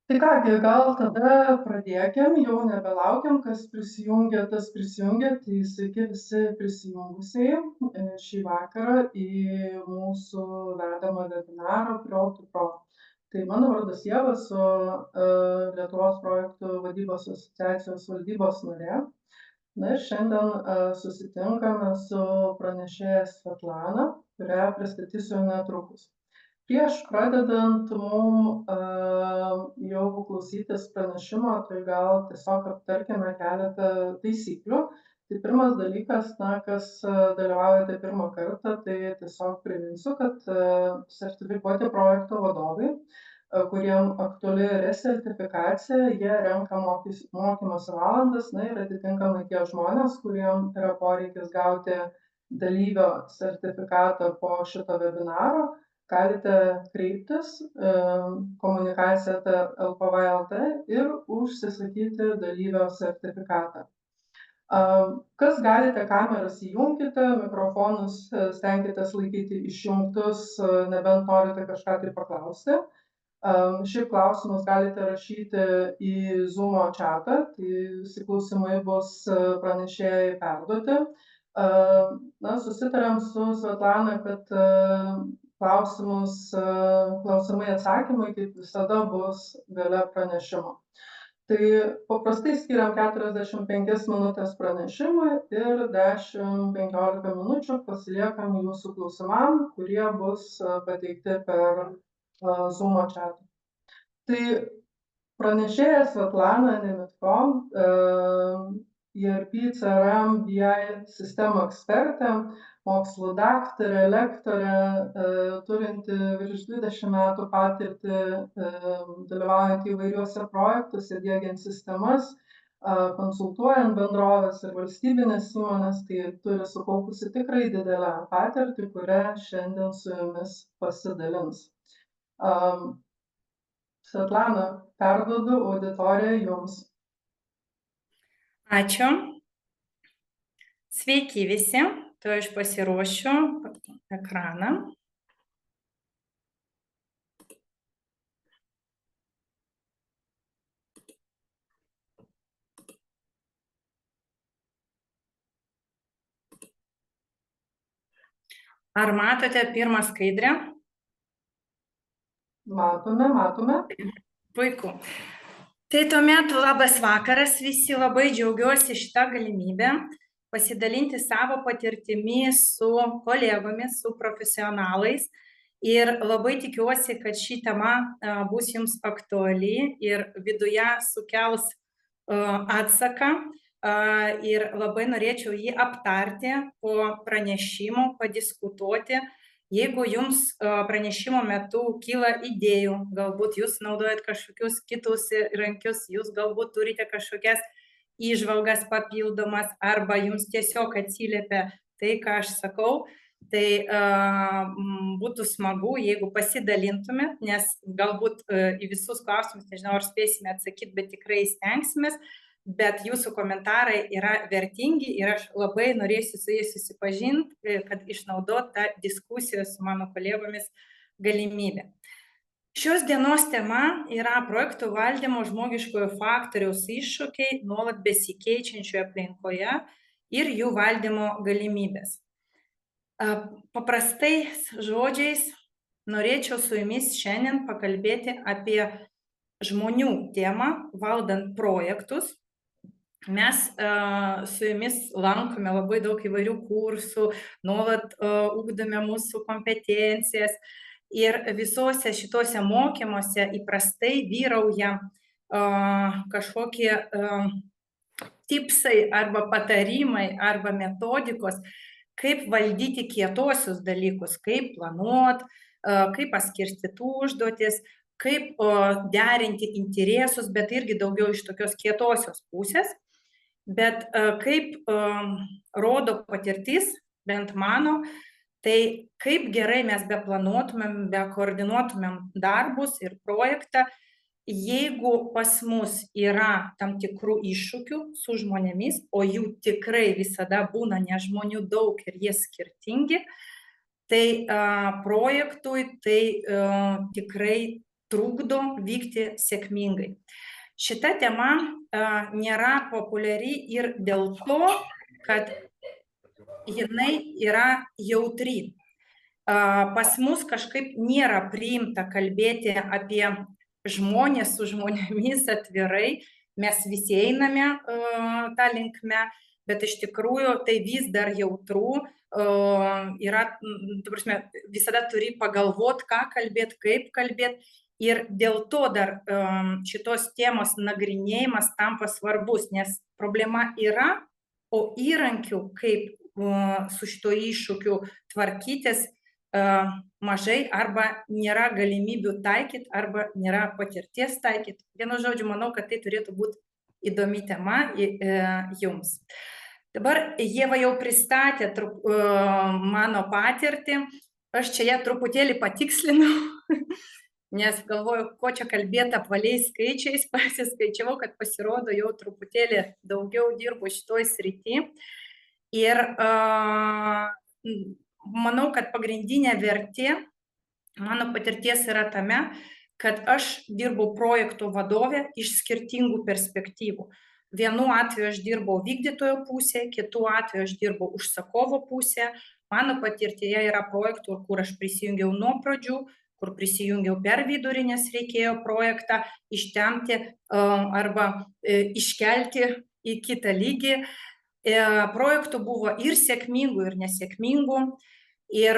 Tai kągi, gal tada pradėkim, jau nebelaukiam, kas prisijungia, tas prisijungia. Tai sveiki visi prisijungusieji šį vakarą į mūsų vedamą webinarą Pro to Pro. Tai mano vardas Ieva, su Lietuvos projektų vadybos asociacijos valdybos narė. Na ir šiandien susitinkame su pranešėja Svetlana, kurią pristatysiu netrukus. Prieš pradedant mum jau klausytis pranešimo, tai gal tiesiog aptarkime keletą taisyklių. Tai pirmas dalykas, kas dalyvaujate pirmą kartą, tai tiesiog priminsiu, kad sertifikuoti projekto vadovai, kuriem aktuali resertifikacija, jie renka mokymosi valandas, na ir atitinkamai tie žmonės, kuriem yra poreikis gauti dalyvio sertifikatą po šito webinaro, galite kreiptis komunikacija@lpv.lt ir užsisakyti dalyvio sertifikatą. Kas galite, kameras įjunkite, mikrofonus stenkitės laikyti išjungtus, nebent norite kažką tai paklausti. Šiaip klausimus galite rašyti į Zoom chatą, tai visi klausimai bus pranešėjai perduoti. Susitarėm su Svetlana, kad klausimai atsakymai, kaip visada, bus gale pranešimo. Tai paprastai skiriam 45 minutės pranešimui ir 10-15 minučių pasiliekam jūsų klausimam, kurie bus pateikti per Zoom chatą. Tai pranešėja Svetlana Nemitko, ERP, CRM, BI sistemų ekspertė, mokslų daktarė, lektorė, turinti virš 20 metų patirtį, dalyvaujant įvairiuose projektuose, diegiant sistemas, konsultuojant bendrovės ir valstybinės įmonės, tai turi sukaupusi tikrai didelę patirtį, kurią šiandien su jumis pasidalins. Svetlana, perduodu auditoriją jums. Ačiū. Sveiki visi. Tuoj aš pasiruošiu ekraną. Ar matote pirmą skaidrę? Matome. Puiku. Tai tuomet labas vakaras visi, labai džiaugiuosi šitą galimybę pasidalinti savo patirtimi su kolegomis, su profesionalais ir labai tikiuosi, kad ši tema bus jums aktuali ir viduje sukels atsaką ir labai norėčiau jį aptarti po pranešimo, padiskutuoti. Jeigu jums pranešimo metu kyla idėjų, galbūt jūs naudojat kažkokius kitus įrankius, jūs galbūt turite kažkokias įžvalgas papildomas arba jums tiesiog atsiliepia tai, ką aš sakau, tai būtų smagu, jeigu pasidalintumėt, nes galbūt į visus klausimus, nežinau, ar spėsime atsakyti, bet tikrai stengsimės, bet jūsų komentarai yra vertingi ir aš labai norėsiu su jais susipažinti, kad išnaudot tą diskusiją su mano kolegomis galimybę. Šios dienos tema yra projektų valdymo žmogiškojo faktoriaus iššūkiai nuolat besikeičiančioje aplinkoje ir jų valdymo galimybės. Paprastais žodžiais norėčiau su jumis šiandien pakalbėti apie žmonių temą valdant projektus. Mes su jumis lankome labai daug įvairių kursų, nuolat ugdome mūsų kompetencijas. Ir visuose šituose mokymuose įprastai vyrauja kažkokie tipsai arba patarimai arba metodikos, kaip valdyti kietuosius dalykus, kaip planuot, kaip paskirstyti užduotis, kaip derinti interesus, bet irgi daugiau iš tokios kietosios pusės. Bet kaip rodo patirtis, bent mano, tai kaip gerai mes beplanuotumėm, bekoordinuotumėm darbus ir projektą, jeigu pas mus yra tam tikrų iššūkių su žmonėmis, o jų tikrai visada būna, nes žmonių daug ir jie skirtingi, tai projektui tai tikrai trukdo vykti sėkmingai. Šita tema nėra populiari ir dėl to, kad jinai yra jautri. Pas mus kažkaip nėra priimta kalbėti apie žmonės su žmonėmis atvirai, mes visi einame tą linkme, bet iš tikrųjų tai vis dar jautru, yra, ta prasme, visada turi pagalvoti, ką kalbėti, kaip kalbėti, ir dėl to dar šitos temos nagrinėjimas tampa svarbus, nes problema yra, o įrankių, kaip su šito iššūkiu tvarkytis, mažai arba nėra galimybių taikyti, arba nėra patirties taikyti. Vienu žodžiu, manau, kad tai turėtų būti įdomi tema jums. Dabar Ieva jau pristatė mano patirtį, aš čia ją truputėlį patikslinau, nes galvoju, ko čia kalbėti apvaliais skaičiais, pasiskaičiavau, kad pasirodo jau truputėlį daugiau dirbu šitoj srity. Ir manau, kad pagrindinė vertė mano patirties yra tame, kad aš dirbu projektų vadovė iš skirtingų perspektyvų. Vienu atveju aš dirbau vykdytojo pusėje, kitu atveju aš dirbau užsakovo pusėje. Mano patirtyje yra projektų, kur aš prisijungiau nuo pradžių, kur prisijungiau per vidurį, nes reikėjo projektą ištempti arba iškelti į kitą lygį. Projektų buvo ir sėkmingų, ir nesėkmingų. Ir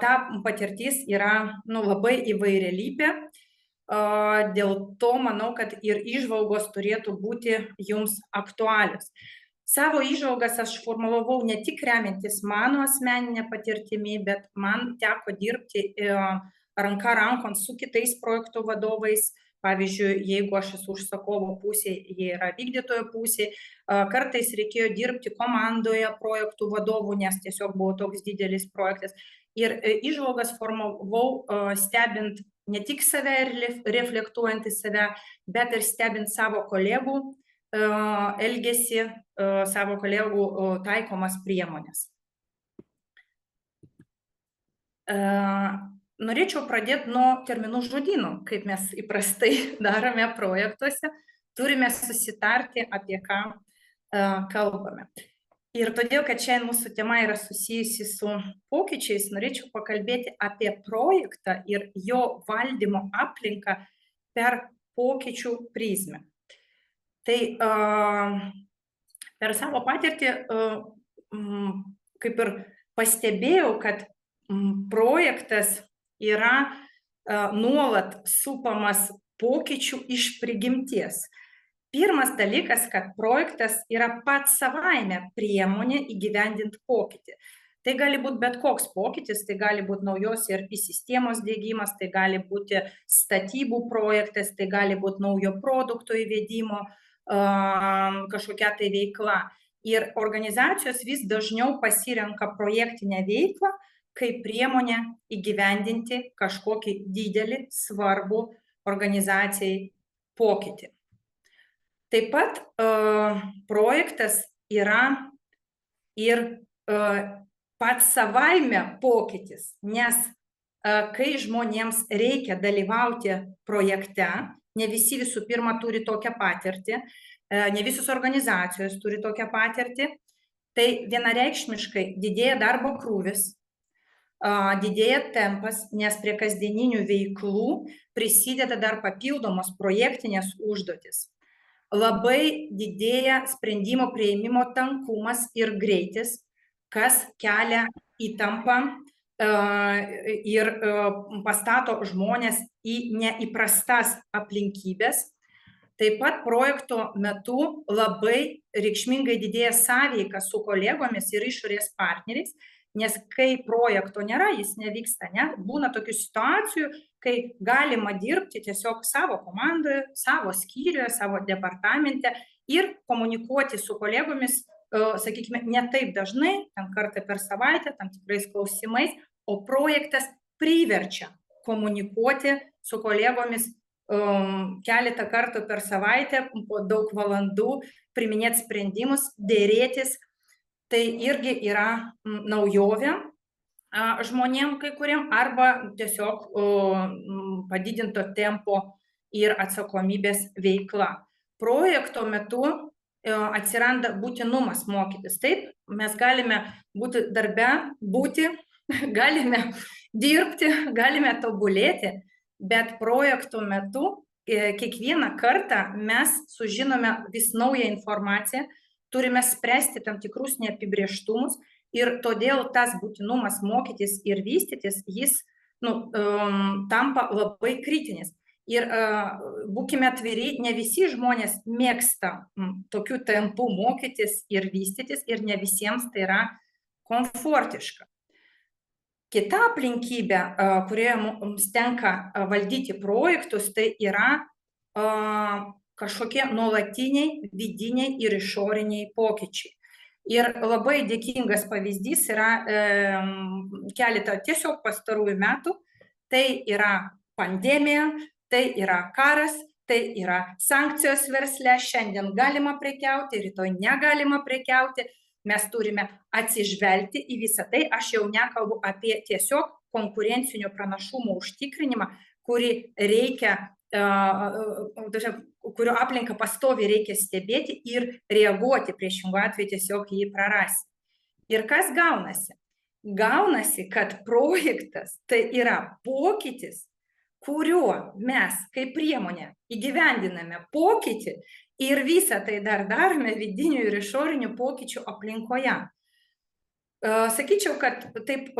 ta patirtis yra labai įvairialypė. Dėl to manau, kad ir įžvalgos turėtų būti jums aktualios. Savo įžvalgas aš formulavau ne tik remiantis mano asmeninę patirtimį, bet man teko dirbti ranka rankon su kitais projektų vadovais. Pavyzdžiui, jeigu aš esu užsakovo pusėje, jie yra vykdytojo pusėje, kartais reikėjo dirbti komandoje projektų vadovų, nes tiesiog buvo toks didelis projektas. Ir įžvalgas formavau stebint ne tik save ir reflektuojant į save, bet ir stebint savo kolegų elgesį, savo kolegų taikomas priemonės. Norėčiau pradėti nuo terminų žodynų, kaip mes įprastai darome projektuose. Turime susitarti, apie ką kalbame. Ir todėl, kad šiandien mūsų tema yra susijusi su pokyčiais, norėčiau pakalbėti apie projektą ir jo valdymo aplinką per pokyčių prizmę. Tai per savo patirtį kaip ir pastebėjau, kad projektas yra nuolat supamas pokyčių iš prigimties. Pirmas dalykas, kad projektas yra pats savaime priemonė įgyvendinti pokytį. Tai gali būti bet koks pokytis, tai gali būti naujos ERP sistemos diegimas, tai gali būti statybų projektas, tai gali būti naujo produkto įvedimo kažkokia tai veikla. Ir organizacijos vis dažniau pasirenka projektinę veiklą kaip priemonę įgyvendinti kažkokį didelį, svarbų organizacijai pokytį. Taip pat projektas yra ir pats savaime pokytis, nes kai žmonėms reikia dalyvauti projekte, ne visi visų pirma turi tokią patirtį, ne visos organizacijos turi tokią patirtį, tai vienareikšmiškai didėja darbo krūvis, didėja tempas, nes prie kasdieninių veiklų prisideda dar papildomos projektinės užduotis. Labai didėja sprendimo priėmimo tankumas ir greitis, kas kelia įtampą ir pastato žmonės į neįprastas aplinkybės. Taip pat projekto metu labai reikšmingai didėja sąveika su kolegomis ir išorės partneriais, nes kai projekto nėra, jis nevyksta, ne? Būna tokių situacijų, kai galima dirbti tiesiog savo komandoje, savo skyriuje, savo departamente ir komunikuoti su kolegomis, sakykime, ne taip dažnai, ten kartą per savaitę, tam tikrais klausimais, o projektas priverčia komunikuoti su kolegomis keletą kartų per savaitę, po daug valandų, priiminėti sprendimus, dėrėtis. Tai irgi yra naujovė. žmonėm kai kuriem, arba tiesiog padidinto tempo ir atsakomybės veikla. Projekto metu atsiranda būtinumas mokytis. Taip, mes galime būti darbe, galime dirbti, galime tobulėti, bet projekto metu kiekvieną kartą mes sužinome vis naują informaciją, turime spręsti tam tikrus neapibrėžtumus ir todėl tas būtinumas mokytis ir vystytis, jis tampa labai kritinis. Ir būkime atviri, ne visi žmonės mėgsta tokiu tempu mokytis ir vystytis ir ne visiems tai yra komfortiška. Kita aplinkybė, kurioje mums tenka valdyti projektus, tai yra kažkokie nuolatiniai, vidiniai ir išoriniai pokyčiai. Ir labai dėkingas pavyzdys yra keletą tiesiog pastarųjų metų. Tai yra pandemija, tai yra karas, tai yra sankcijos versle, šiandien galima prekiauti, rytoj negalima prekiauti. Mes turime atsižvelgti į visą tai. Aš jau nekalbu apie tiesiog konkurencinio pranašumo užtikrinimą, kurio aplinką pastoviai reikia stebėti ir reaguoti, priešingų atveju tiesiog jį prarasi. Ir kas gaunasi? Gaunasi, kad projektas tai yra pokytis, kuriuo mes kaip priemonė įgyvendiname pokytį ir visą tai dar darome vidinių ir išorinių pokyčių aplinkoje. Sakyčiau, kad taip,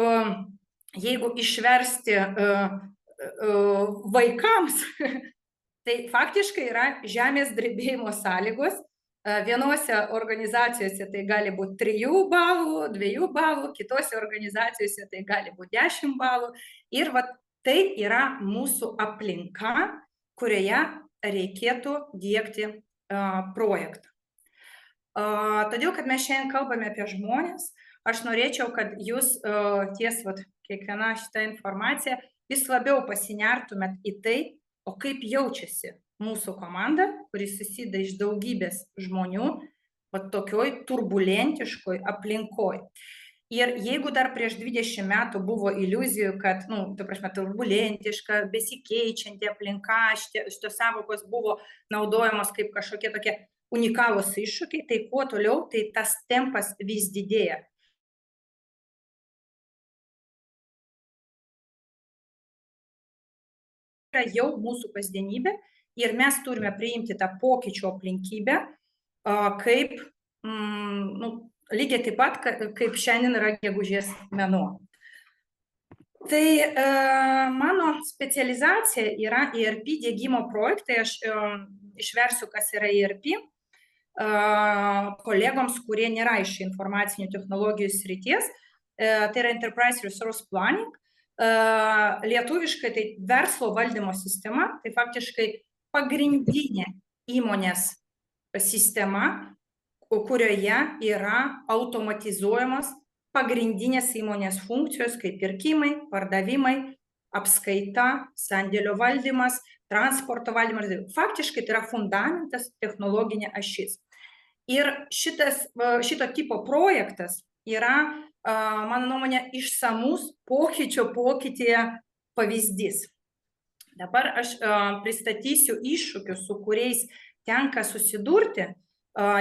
jeigu išversti vaikams, tai faktiškai yra žemės drebėjimo sąlygos. Vienose organizacijose tai gali būti 3 balų, 2 balų, kitose organizacijose tai gali būti 10 balų. Ir tai yra mūsų aplinka, kurioje reikėtų diegti projektą. Todėl, kad mes šiandien kalbame apie žmonės, aš norėčiau, kad jūs ties kiekviena šitą informaciją vis labiau pasinertumėt į tai, o kaip jaučiasi mūsų komanda, kuris susideda iš daugybės žmonių, tokioj turbulentiškoj aplinkoj. Ir jeigu dar prieš 20 metų buvo iliuzijų, kad, turbulentiška, besikeičianti aplinka, šitos sąvokos buvo naudojamos kaip kažkokie tokie unikalūs iššūkiai, tai kuo toliau, tai tas tempas vis didėja. Yra jau mūsų kasdienybė ir mes turime priimti tą pokyčių aplinkybę kaip lygiai taip pat, kaip šiandien yra gegužės mėnuo. Tai mano specializacija yra ERP diegimo projektai. Aš išversiu, kas yra ERP, kolegoms, kurie nėra iš informacinių technologijų srities. Tai yra Enterprise Resource Planning. Lietuviškai tai verslo valdymo sistema, tai faktiškai pagrindinė įmonės sistema, kurioje yra automatizuojamos pagrindinės įmonės funkcijos, kaip pirkimai, pardavimai, apskaita, sandėlio valdymas, transporto valdymas. Faktiškai tai yra fundamentas, technologinė ašis. Ir šito tipo projektas yra, mano nuomonė, išsamus pokytyje pavyzdys. Dabar aš pristatysiu iššūkius, su kuriais tenka susidurti,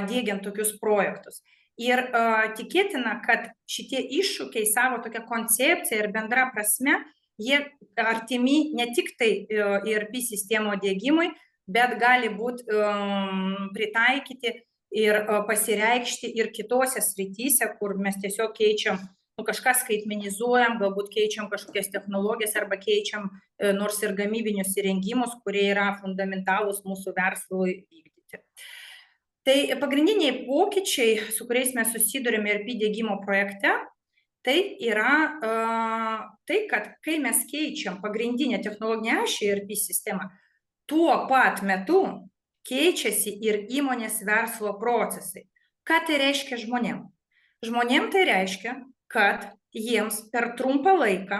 diegiant tokius projektus. Ir tikėtina, kad šitie iššūkiai savo tokia koncepcija ir bendra prasme, jie artimi ne tik tai ERP sistemo diegimui, bet gali būti pritaikyti ir pasireikšti ir kitose srityse, kur mes tiesiog keičiam, kažką skaitmenizuojam, galbūt keičiam kažkokias technologijas arba keičiam nors ir gamybinius įrengimus, kurie yra fundamentalūs mūsų verslui vykdyti. Tai pagrindiniai pokyčiai, su kuriais mes susidurime ERP diegimo projekte, tai yra tai, kad kai mes keičiam pagrindinę technologinę ašį ERP sistemą, tuo pat metu keičiasi ir įmonės verslo procesai. Ką tai reiškia žmonėm? Žmonėm tai reiškia, kad jiems per trumpą laiką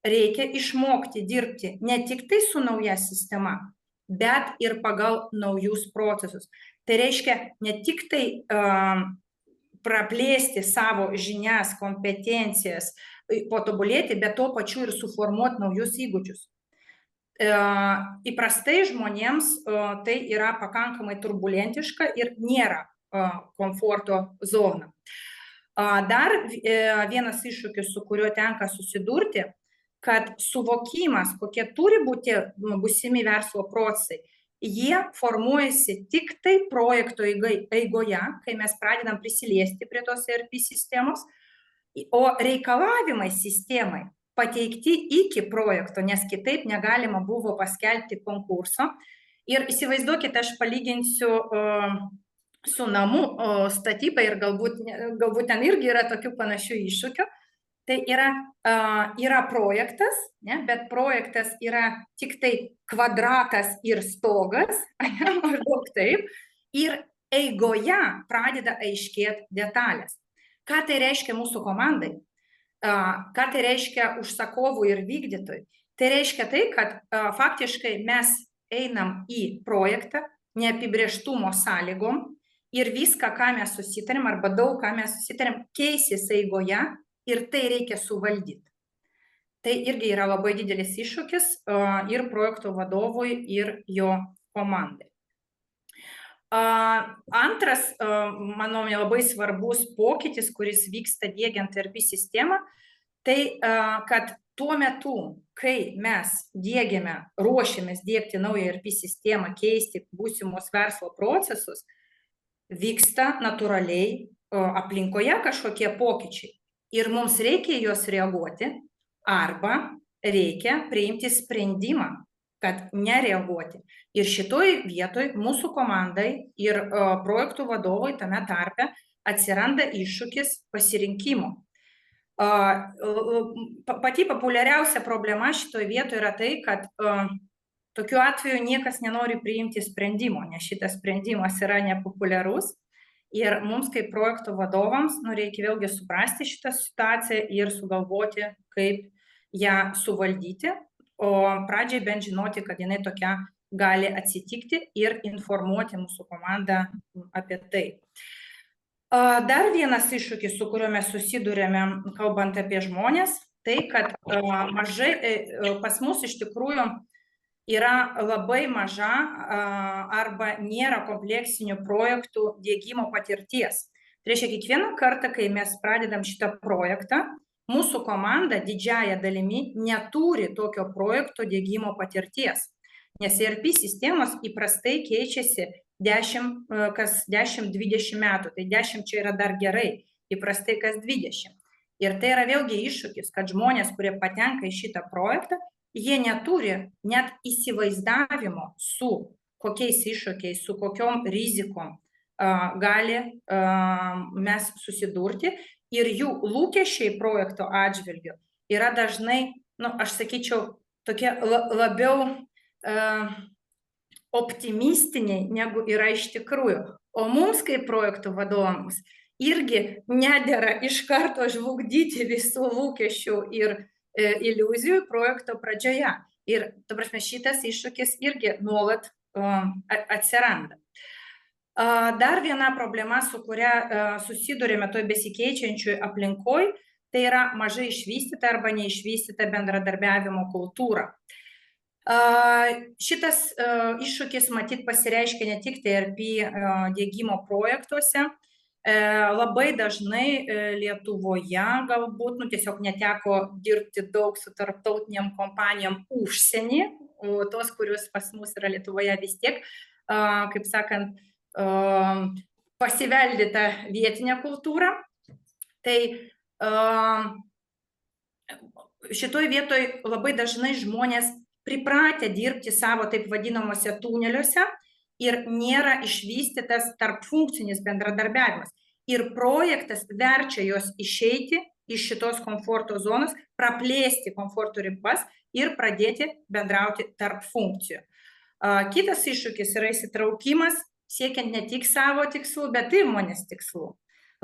reikia išmokti dirbti ne tik tai su nauja sistema, bet ir pagal naujus procesus. Tai reiškia ne tik tai praplėsti savo žinias, kompetencijas, patobulėti, bet tuo pačiu ir suformuoti naujus įgūdžius. Įprastai žmonėms tai yra pakankamai turbulentiška ir nėra komforto zona. Dar vienas iššūkis, su kuriuo tenka susidurti, kad suvokimas, kokie turi būti būsimi verslo procesai, jie formuojasi tik tai projekto eigoje, kai mes pradedam prisiliesti prie tos ERP sistemos, o reikalavimai sistemai pateikti iki projekto, nes kitaip negalima buvo paskelbti konkurso. Ir įsivaizduokite, aš palyginsiu su namų statyba ir galbūt ten irgi yra tokių panašių iššūkių. Tai yra projektas, ne, bet projektas yra tik tai kvadratas ir stogas, maždaug taip, ir eigoje pradeda aiškėti detalės. Ką tai reiškia mūsų komandai? Ką tai reiškia užsakovui ir vykdytojui? Tai reiškia tai, kad faktiškai mes einam į projektą neapibrėžtumo sąlygom ir viską, ką mes susitarėm, arba daug ką mes susitarėm, keisis eigoje ir tai reikia suvaldyti. Tai irgi yra labai didelis iššūkis ir projekto vadovui, ir jo komandai. Antras, manau, labai svarbus pokytis, kuris vyksta diegiant ERP sistemą, tai kad tuo metu, kai mes diegiame, ruošiamės diegti naują ERP sistemą, keisti būsimus verslo procesus, vyksta natūraliai aplinkoje kažkokie pokyčiai. Ir mums reikia juos reaguoti, arba reikia priimti sprendimą, kad nereaguoti. Ir šitoj vietoj mūsų komandai ir projektų vadovui tame tarpe atsiranda iššūkis pasirinkimo. Pati populiariausia problema šitoj vietoj yra tai, kad tokiu atveju niekas nenori priimti sprendimo, nes šitas sprendimas yra nepopuliarus. Ir mums kaip projekto vadovams reikia vėlgi suprasti šitą situaciją ir sugalvoti, kaip ją suvaldyti, o pradžiai bent žinoti, kad jinai tokia gali atsitikti ir informuoti mūsų komandą apie tai. Dar vienas iššūkis, su kuriuo mes susidurėme, kalbant apie žmonės, tai, kad pas mus iš tikrųjų yra labai maža arba nėra kompleksinių projektų diegimo patirties. Tai reiškia, kiekvieną kartą, kai mes pradedam šitą projektą, mūsų komanda didžiąja dalimi neturi tokio projekto diegimo patirties, nes ERP sistemos įprastai keičiasi kas 10-20 metų, tai 10 čia yra dar gerai, įprastai kas 20. Ir tai yra vėlgi iššūkis, kad žmonės, kurie patenka į šitą projektą, jie neturi net įsivaizdavimo, su kokiais iššūkiais, su kokiom rizikom gali mes susidurti. Ir jų lūkesčiai projekto atžvilgiu yra dažnai, aš sakyčiau, tokie labiau optimistiniai, negu yra iš tikrųjų. O mums, kaip projektų vadovams, irgi nedera iš karto žlugdyti visų lūkesčių ir iliuzijų projekto pradžioje. Ir, ta prasme, šitas iššūkis irgi nuolat atsiranda. Dar viena problema, su kuria susidurėme toj besikeičiančioj aplinkoj, tai yra mažai išvystyta arba neišvystyta bendradarbiavimo kultūra. Šitas iššūkis matyt pasireiškia ne tik ERP diegimo projektuose. Labai dažnai Lietuvoje galbūt tiesiog neteko dirbti daug su tarptautiniam kompanijom užsienį, o tos, kurios pas mus yra Lietuvoje vis tiek, kaip sakant, pasiveldėta vietinė kultūra. Tai šitoj vietoj labai dažnai žmonės pripratę dirbti savo taip vadinamuose tuneliuose ir nėra išvystytas tarpfunkcinis bendradarbiavimas. Ir projektas verčia juos išeiti iš šitos komforto zonos, praplėsti komforto ribas ir pradėti bendrauti tarp funkcijų. Kitas iššūkis yra įsitraukimas, siekiant ne tik savo tikslų, bet ir įmonės tikslų.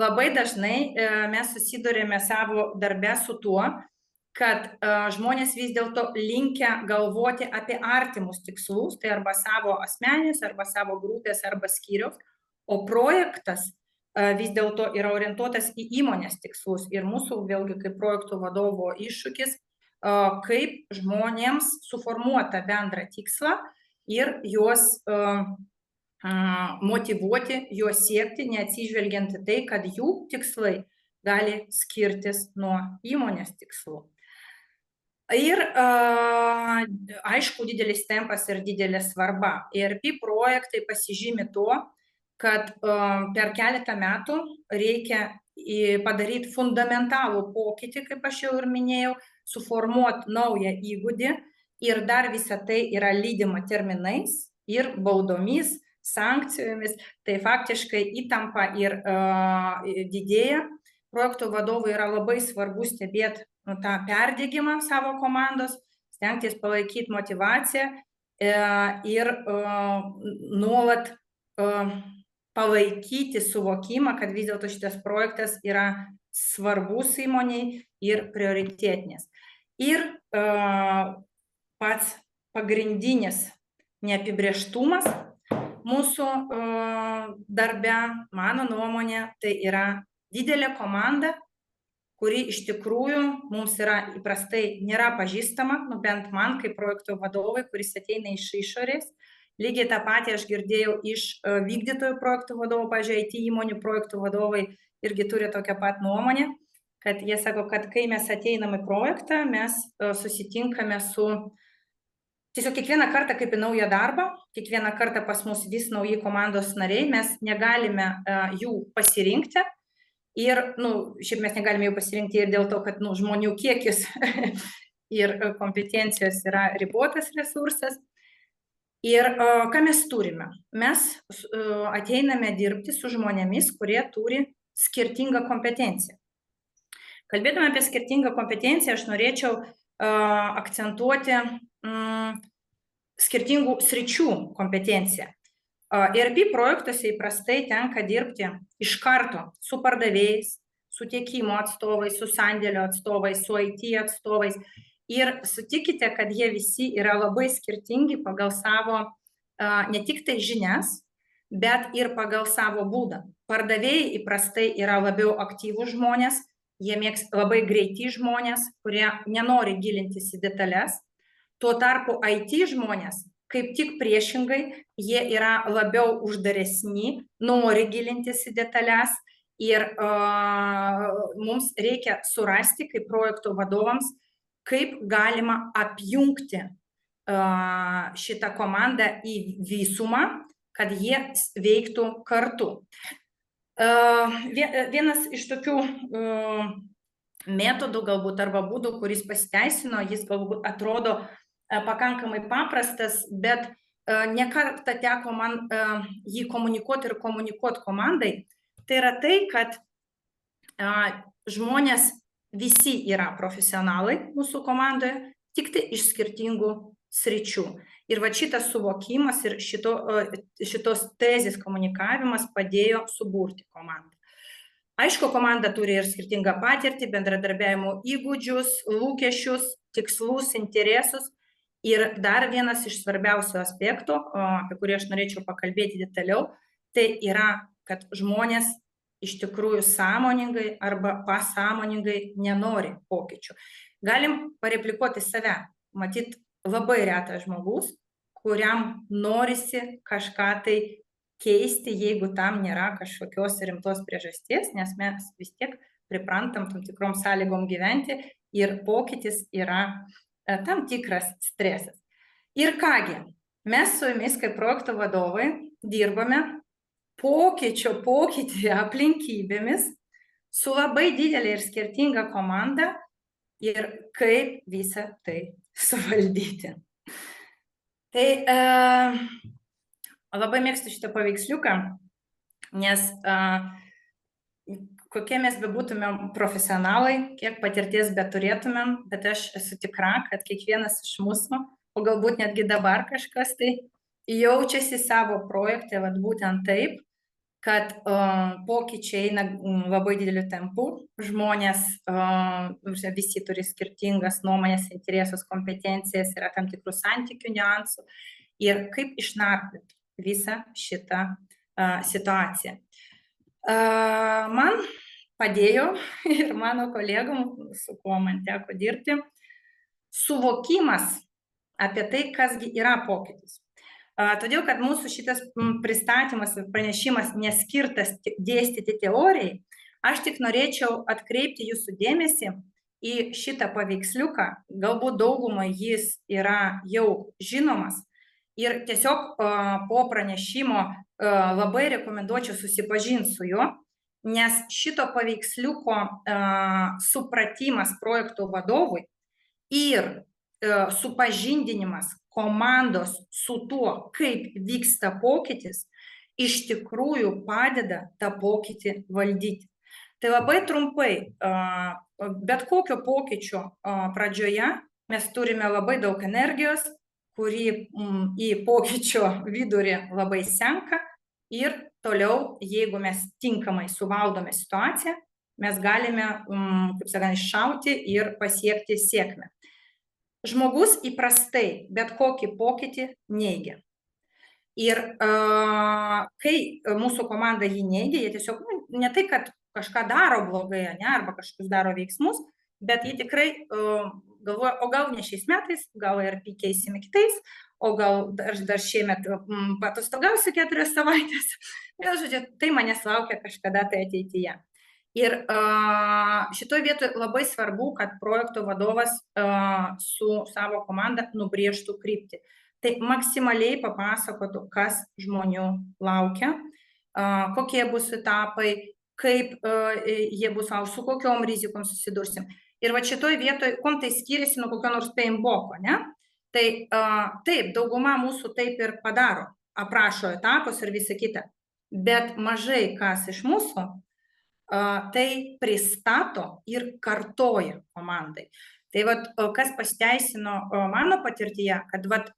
Labai dažnai mes susidurėme savo darbe su tuo, kad žmonės vis dėlto linkę galvoti apie artimus tikslus, tai arba savo asmeninius, arba savo grupės, arba skyriaus, o projektas vis dėlto yra orientuotas į įmonės tikslus ir mūsų vėlgi kaip projektų vadovo iššūkis, kaip žmonėms suformuoti bendrą tikslą ir juos motyvuoti, juos siekti, neatsižvelgiant į tai, kad jų tikslai gali skirtis nuo įmonės tikslų. Ir aišku, didelis tempas ir didelė svarba. ERP projektai pasižymi tuo, kad per keletą metų reikia padaryti fundamentalų pokytį, kaip aš jau ir minėjau, suformuoti naują įgūdį ir dar visą tai yra lydima terminais ir baudomis, sankcijomis, tai faktiškai įtampa ir didėja. Projektų vadovui yra labai svarbu stebėti tą perdegimą savo komandos, stengtis palaikyti motyvaciją ir nuolat palaikyti suvokimą, kad vis dėlto šitas projektas yra svarbus įmoniai ir prioritėtinis. Ir pats pagrindinis neapibrėžtumas mūsų darbe, mano nuomonė, tai yra didelė komanda, kuri iš tikrųjų mums yra įprastai nėra pažįstama, bent man kaip projekto vadovai, kuris ateina iš išorės. Lygiai tą patį aš girdėjau iš vykdytojų projektų vadovų, pavyzdžiui, IT įmonių projektų vadovai irgi turi tokią pat nuomonę, kad jie sako, kad kai mes ateinam į projektą, mes susitinkame su tiesiog kiekvieną kartą kaip į naują darbą, kiekvieną kartą pas mus vis nauji komandos nariai, mes negalime jų pasirinkti. Ir, šiaip mes negalime jų pasirinkti ir dėl to, kad, žmonių kiekis ir kompetencijos yra ribotas resursas. Ir ką mes turime? Mes ateiname dirbti su žmonėmis, kurie turi skirtingą kompetenciją. Kalbėdami apie skirtingą kompetenciją, aš norėčiau akcentuoti skirtingų sričių kompetenciją. ERP projektuose įprastai tenka dirbti iš karto su pardavėjais, su tiekimo atstovais, su sandėlio atstovais, su IT atstovais. Ir sutikite, kad jie visi yra labai skirtingi pagal savo ne tik tai žinias, bet ir pagal savo būdą. Pardavėjai įprastai yra labiau aktyvūs žmonės, jie mėgsta labai greiti žmonės, kurie nenori gilintis į detalės. Tuo tarpu IT žmonės, kaip tik priešingai, jie yra labiau uždaresni, nori gilintis į detalės ir mums reikia surasti, kaip projektų vadovams, kaip galima apjungti šitą komandą į visumą, kad jie veiktų kartu. Vienas iš tokių metodų galbūt arba būdų, kuris pasiteisino, jis galbūt atrodo pakankamai paprastas, bet ne kartą teko man jį komunikuoti ir komunikuoti komandai. Tai yra tai, kad žmonės visi yra profesionalai mūsų komandoje, tik tai iš skirtingų sričių. Ir va šitas suvokimas ir šitos tezės komunikavimas padėjo suburti komandą. Aišku, komanda turi ir skirtingą patirtį, bendradarbiavimo įgūdžius, lūkesčius, tikslus, interesus. Ir dar vienas iš svarbiausių aspektų, apie kurį aš norėčiau pakalbėti detaliau, tai yra, kad žmonės iš tikrųjų sąmoningai arba pasąmoningai nenori pokyčių. Galim pareplikuoti save. Matyt, labai retas žmogus, kuriam norisi kažką tai keisti, jeigu tam nėra kažkokios rimtos priežasties, nes mes vis tiek priprantam tam tikrom sąlygom gyventi ir pokytis yra tam tikras stresas. Ir kągi, mes su jumis kaip projektų vadovai dirbame pokytį aplinkybėmis su labai didelė ir skirtinga komanda ir kaip visą tai suvaldyti. Tai labai mėgstu šitą paveiksliuką, nes kokie mes bebūtumėm profesionalai, kiek patirties beturėtumėm, bet aš esu tikra, kad kiekvienas iš mūsų, o galbūt netgi dabar kažkas tai jaučiasi savo projekte būtent taip, kad pokyčiai eina labai dideliu tempu, žmonės visi turi skirtingas nuomonės, interesus, kompetencijas, yra tam tikrų santykių niuansų ir kaip išnarplioti visą šitą situaciją. Man padėjo ir mano kolegom, su kuo man teko dirbti, suvokimas apie tai, kasgi yra pokytis. Todėl, kad mūsų šitas pristatymas ir pranešimas neskirtas dėstyti teorijai, aš tik norėčiau atkreipti jūsų dėmesį į šitą paveiksliuką. Galbūt daugumai jis yra jau žinomas. Ir tiesiog po pranešimo labai rekomenduočiau susipažinti su juo, nes šito paveiksliuko supratimas projektų vadovui ir supažindinimas komandos su tuo, kaip vyksta pokytis, iš tikrųjų padeda tą pokytį valdyti. Tai labai trumpai, bet kokio pokyčio pradžioje mes turime labai daug energijos, kuri į pokyčio vidurį labai senka ir toliau, jeigu mes tinkamai suvaldome situaciją, mes galime, kaip sakant, iššauti ir pasiekti sėkmę. Žmogus įprastai bet kokį pokytį neigia. Ir kai mūsų komanda jį neigia, jie tiesiog ne tai, kad kažką daro blogai, arba kažkokius daro veiksmus, bet jie tikrai galvoja, o gal ne šiais metais, gal ir keisime kitais, o gal dar šiemet patostogausiu 4 savaitės. Vėl, žodžiu, tai manęs laukia kažkada tai ateityje. Ir šitoj vietoj labai svarbu, kad projekto vadovas su savo komanda nubrėžtų kryptį. Tai maksimaliai papasakotų, kas žmonių laukia, kokie bus etapai, kaip jie bus, su kokiom rizikom susidursim. Ir va šitoj vietoj, kuom tai skiriasi nuo kokio nors PMBOK, ne? Tai taip, dauguma mūsų taip ir padaro, aprašo etapus ir visa kita, bet mažai kas iš mūsų tai pristato ir kartoja komandai. Tai vat, kas pasiteisino mano patirtyje, kad vat,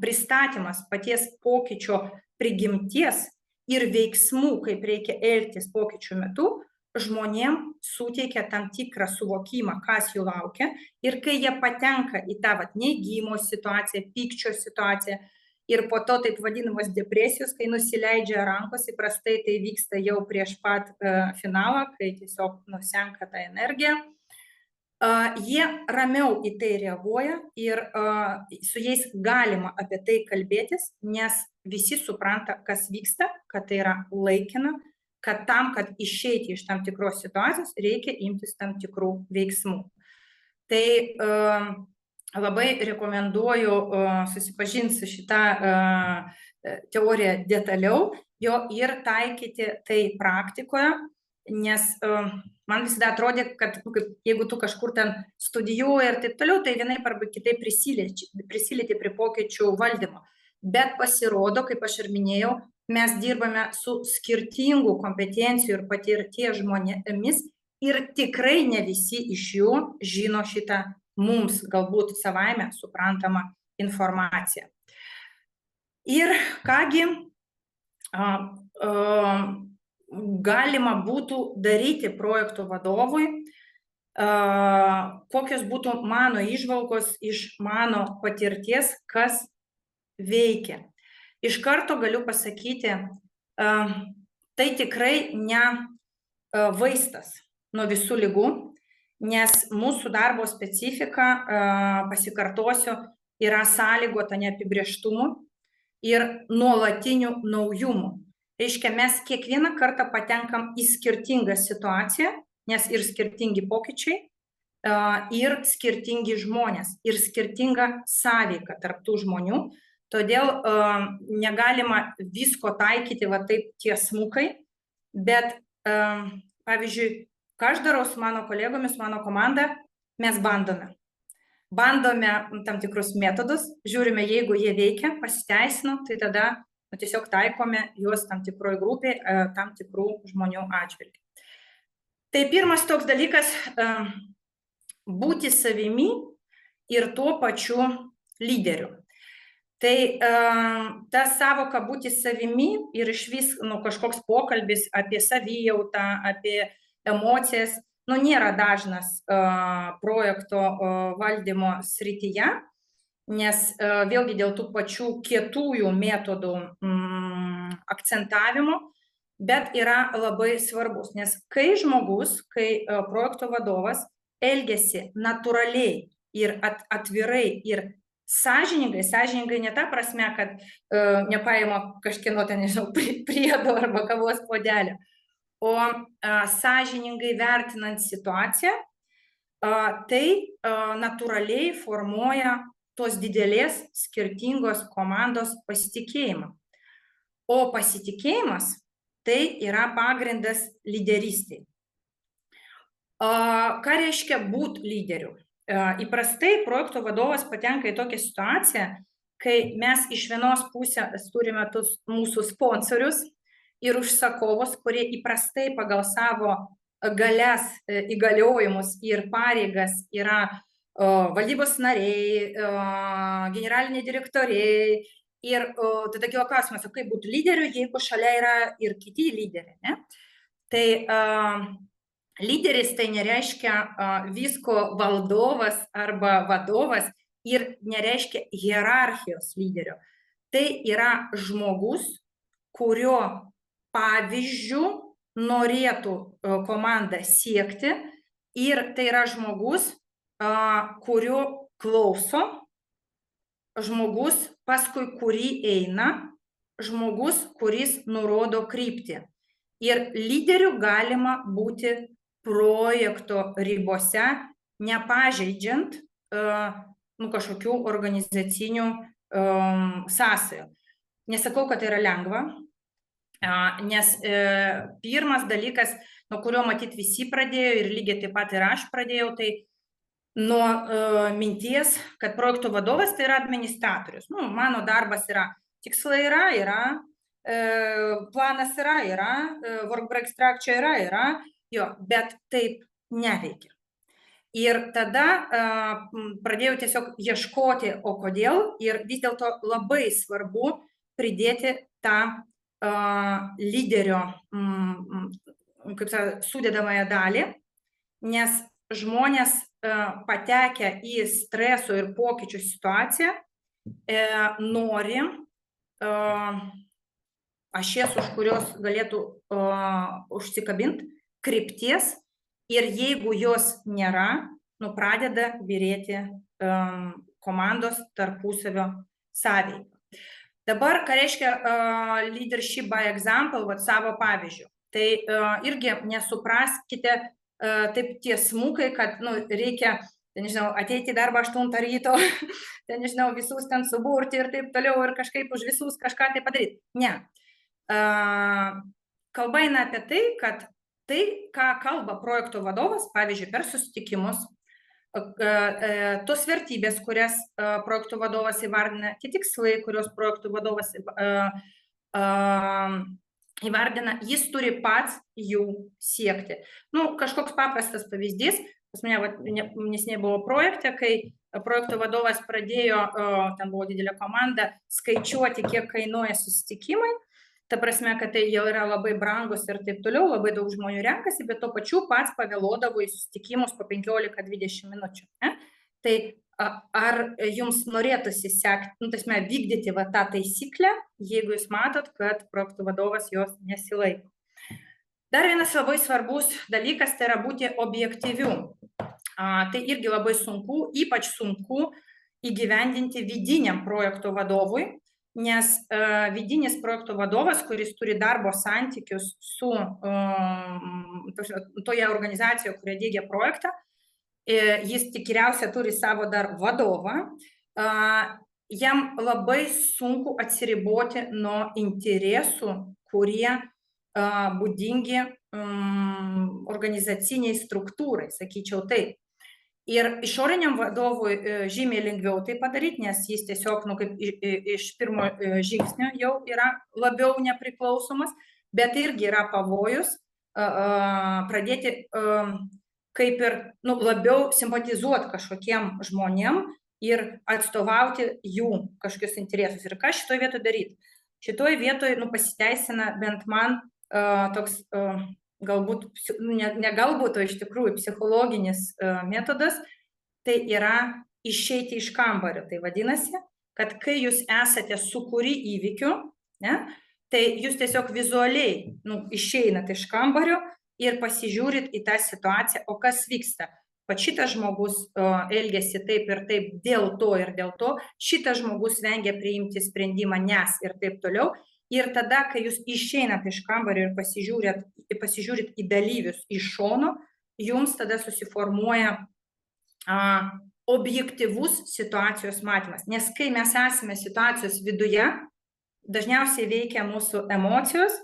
pristatymas paties pokyčio prigimties ir veiksmų, kaip reikia elgtis pokyčių metu, žmonėm suteikia tam tikrą suvokimą, kas jų laukia, ir kai jie patenka į tą vat, neigimo situaciją, pykčio situaciją, ir po to taip vadinamos depresijos, kai nusileidžia rankos, įprastai tai vyksta jau prieš pat finalą, kai tiesiog nusenka ta energija. Jie ramiau į tai reaguoja ir su jais galima apie tai kalbėtis, nes visi supranta, kas vyksta, kad tai yra laikina, kad tam, kad išeiti iš tam tikros situacijos, reikia imtis tam tikrų veiksmų. Tai labai rekomenduoju susipažinti su šitą teoriją detaliau ir taikyti tai praktikoje, nes man visada atrodė, kad jeigu tu kažkur ten studijuoji ir taip toliau, tai vienaip arba kitaip prisilieti prie pokyčių valdymo. Bet pasirodo, kaip aš ir minėjau, mes dirbame su skirtingų kompetencijų ir patirties žmonėmis ir tikrai ne visi iš jų žino šitą mums galbūt savaime suprantamą informaciją. Ir kągi galima būtų daryti projektų vadovui, kokios būtų mano įžvalgos iš mano patirties, kas veikia. Iš karto galiu pasakyti, tai tikrai ne vaistas nuo visų ligų, nes mūsų darbo specifika, pasikartosiu, yra sąlygota neapibrėžtumu ir nuolatiniu naujumu. Reiškia, mes kiekvieną kartą patenkam į skirtingą situaciją, nes ir skirtingi pokyčiai, ir skirtingi žmonės, ir skirtinga sąveika tarp tų žmonių. Todėl negalima visko taikyti va taip tiesmukai, bet, pavyzdžiui, ką aš darau su mano kolegomis, mano komanda, mes bandome. Bandome tam tikrus metodus, žiūrime, jeigu jie veikia, pasiteisino, tai tada tiesiog taikome juos tam tikroje grupėje, tam tikrų žmonių atžvilgiu. Tai pirmas toks dalykas – būti savimi ir tuo pačiu lyderiu. Tai ta savoka būti savimi ir išvis kažkoks pokalbis apie savijautą, apie emocijas, nėra dažnas projekto valdymo srityje, nes vėlgi dėl tų pačių kietųjų metodų akcentavimo bet yra labai svarbus, nes kai žmogus, kai projekto vadovas elgiasi natūraliai ir atvirai ir sąžiningai ne ta prasme, kad nepaima kažkieno ten, nežinau, priedo arba kavos puodelio, o sąžiningai vertinant situaciją, tai natūraliai formuoja tos didelės skirtingos komandos pasitikėjimą. O pasitikėjimas tai yra pagrindas lyderystei. Ką reiškia būti lyderiu? Įprastai projekto vadovas patenka į tokią situaciją, kai mes iš vienos pusės turime mūsų sponsorius ir užsakovus, kurie įprastai pagal savo galias, įgaliojimus ir pareigas yra valdybos nariai, generaliniai direktoriai. Ir tada kilo klausimas, kaip būti lyderiu, jeigu šalia yra ir kiti lyderiai, ne? Tai lyderis tai nereiškia visko valdovas arba vadovas ir nereiškia hierarchijos lyderio. Tai yra žmogus, kurio pavyzdžių norėtų komanda siekti, ir tai yra žmogus, kurio klauso, žmogus, paskui kurį eina, žmogus, kuris nurodo kryptį. Ir lyderiu galima būti projekto ribose, nepažeidžiant kažkokių organizacinių sąsajų. Nesakau, kad tai yra lengva, nes pirmas dalykas, nuo kurio matyt visi pradėjo ir lygiai taip pat ir aš pradėjau, tai nuo minties, kad projekto vadovas tai yra administratorius. Mano darbas yra, tikslai yra, planas yra, work break structure yra, jo, bet taip neveikia. Ir tada pradėjau tiesiog ieškoti, o kodėl, ir vis dėlto labai svarbu pridėti tą lyderio, kaip sakė, sudedamąją dalį, nes žmonės patekę į streso ir pokyčių situaciją nori ašies, už kurios galėtų užsikabinti, krypties, ir jeigu jos nėra, pradeda byrėti komandos tarpusavio sąveiką. Dabar, ką reiškia leadership by example, savo pavyzdžių. Tai irgi nesupraskite taip tiesmukai, kad reikia, nežinau, ateiti į darbą 8 ryto, nežinau, visus ten suburti ir taip toliau, ir kažkaip už visus kažką tai padaryti. Ne. Kalba eina apie tai, kad tai, ką kalba projekto vadovas, pavyzdžiui, per susitikimus, tos vertybės, kurias projekto vadovas įvardina, tie tikslai, kurios projekto vadovas įvardina, jis turi pats jų siekti. Kažkoks paprastas pavyzdys, pas mane neseniai buvo projekte, kai projekto vadovas pradėjo, ten buvo didelė komanda, skaičiuoti, kiek kainuoja susitikimai. Ta prasme, kad tai jau yra labai brangus ir taip toliau, labai daug žmonių renkasi, bet to pačiu pats pavėluodavo į susitikimus po 15-20 minučių. Tai ar jums norėtųsi vykdyti tą taisyklę, jeigu jūs matot, kad projektų vadovas jos nesilaiko? Dar vienas labai svarbus dalykas, tai yra būti objektyviu. Tai irgi labai sunku, ypač sunku įgyvendinti vidiniam projekto vadovui, nes vidinis projekto vadovas, kuris turi darbo santykius su toje organizacijoje, kurie diegia projektą, jis tikriausiai turi savo dar vadovą, jam labai sunku atsiriboti nuo interesų, kurie būdingi organizaciniai struktūrai, sakyčiau taip. Ir išoriniam vadovui žymiai lengviau tai padaryti, nes jis tiesiog, kaip iš pirmo žingsnio jau yra labiau nepriklausomas, bet irgi yra pavojus pradėti kaip ir labiau simpatizuoti kažkokiem žmonėm ir atstovauti jų kažkokius interesus. Ir ką šitoje vietoje daryti? Šitoje vietoje pasiteisina bent man toks galbūt, ne galbūt, o iš tikrųjų psichologinis metodas, tai yra išeiti iš kambario. Tai vadinasi, kad kai jūs esate sukūri įvykių, Tai jūs tiesiog vizualiai išeinat iš kambario ir pasižiūrit į tą situaciją, o kas vyksta. Pat šitas žmogus elgėsi taip ir taip dėl to ir dėl to, šitas žmogus vengia priimti sprendimą, nes ir taip toliau. Ir tada, kai jūs išeinat iš kambario ir pasižiūrit į dalyvius iš šono, jums tada susiformuoja objektyvus situacijos matymas. Nes kai mes esame situacijos viduje, dažniausiai veikia mūsų emocijos,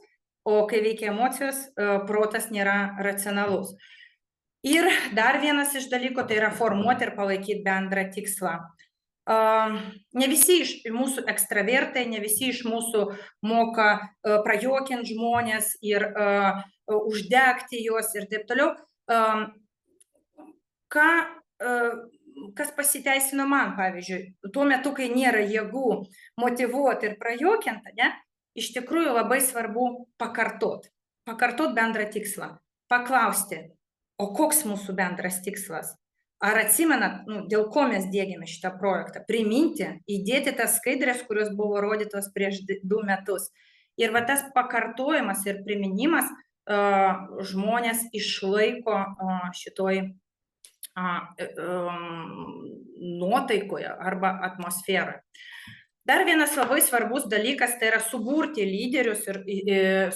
o kai veikia emocijos, protas nėra racionalus. Ir dar vienas iš dalykų tai yra formuoti ir palaikyti bendrą tikslą. Ne visi iš mūsų ekstravertai, ne visi iš mūsų moka prajuokinti žmonės ir uždegti juos ir taip toliau. Kas pasiteisino man, pavyzdžiui, tuo metu, kai nėra jėgų motyvuoti ir prajuokinti, iš tikrųjų labai svarbu pakartot bendrą tikslą, paklausti, o koks mūsų bendras tikslas? Ar atsimenat, dėl ko mes dėgėme šitą projektą? Priminti, įdėti tas skaidrės, kurios buvo rodytos prieš 2 metus. Ir va tas pakartojimas ir priminimas žmonės išlaiko šitoj nuotaikoje arba atmosferoje. Dar vienas labai svarbus dalykas tai yra suburti lyderius ir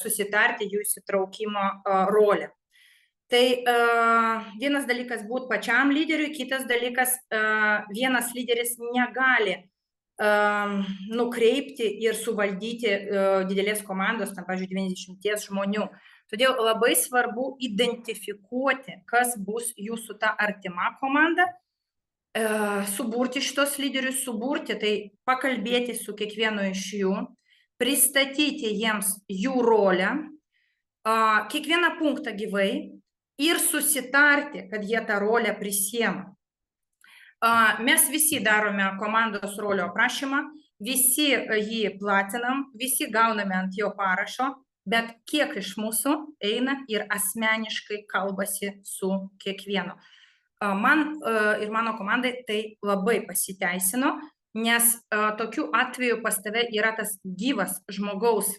susitarti jų įsitraukimo rolę. Tai vienas dalykas būti pačiam lyderiui, kitas dalykas vienas lyderis negali nukreipti ir suvaldyti didelės komandos, pavyzdžiui, 90 žmonių. Todėl labai svarbu identifikuoti, kas bus jūsų ta artima komanda, suburti šitos lyderius, tai pakalbėti su kiekvienu iš jų, pristatyti jiems jų rolę, kiekvieną punktą gyvai ir susitarti, kad jie tą rolę prisiema. Mes visi darome komandos rolio aprašymą, visi jį platinam, visi gauname ant jo parašo, bet kiek iš mūsų eina ir asmeniškai kalbasi su kiekvienu. Man ir mano komandai tai labai pasiteisino, nes tokiu atveju pas tave yra tas gyvas žmogaus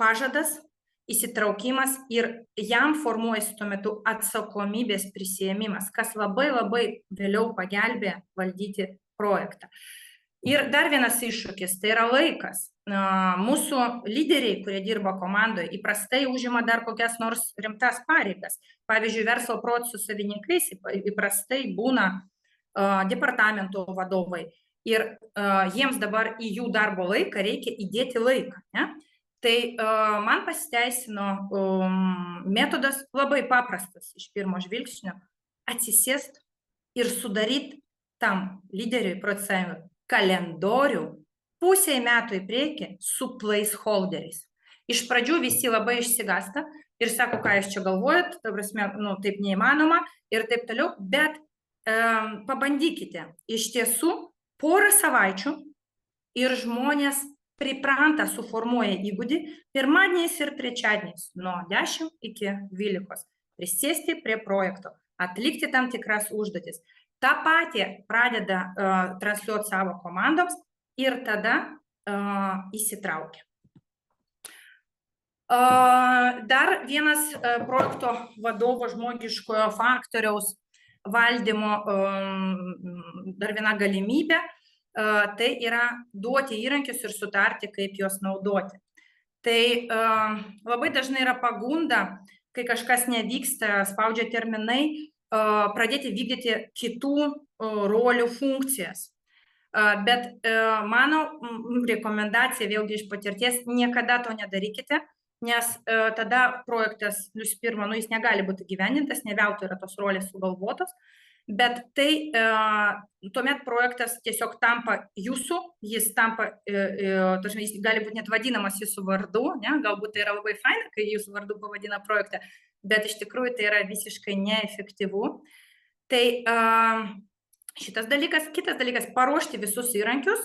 pažadas, įsitraukimas ir jam formuojasi tuo metu atsakomybės prisiėmimas, kas labai vėliau pagelbė valdyti projektą. Ir dar vienas iššūkis, tai yra laikas. Mūsų lyderiai, kurie dirba komandoje, įprastai užima dar kokias nors rimtas pareigas. Pavyzdžiui, verslo procesų savininkais įprastai būna departamento vadovai. Ir jiems dabar į jų darbo laiką reikia įdėti laiką. Tai man pasiteisino metodas labai paprastas iš pirmo žvilgsnio – atsisėst ir sudaryti tam lyderiui procesui kalendorių pusei metų į priekį su placeholderiais. Iš pradžių visi labai išsigąsta ir sako, ką jūs čia galvojat, ta prasme, taip neįmanoma ir taip toliau, bet pabandykite. Iš tiesų, porą savaičių ir žmonės pripranta, suformuoja įgūdį pirmadieniais ir trečiadieniais nuo 10 iki 12. Prisėsti prie projekto, atlikti tam tikras užduotis. Ta patį pradeda transliuoti savo komandoms ir tada įsitraukia. Dar vienas projekto vadovo žmogiškojo faktoriaus valdymo dar viena galimybė, tai yra duoti įrankius ir sutarti, kaip juos naudoti. Tai labai dažnai yra pagunda, kai kažkas nevyksta, spaudžia terminai, pradėti vykdyti kitų rolių funkcijas. Bet mano rekomendacija, vėlgi iš patirties, niekada to nedarykite, nes tada projektas, visų pirma, jis negali būti gyvendintas, ne veltui yra tos rolės sugalvotos, bet tai tuomet projektas tiesiog tampa jūsų, jis tampa, jis gali būti net vadinamas jūsų vardu, galbūt tai yra labai faina, kai jūsų vardu pavadina projektą, bet iš tikrųjų tai yra visiškai neefektyvu. Tai šitas dalykas, kitas dalykas, paruošti visus įrankius,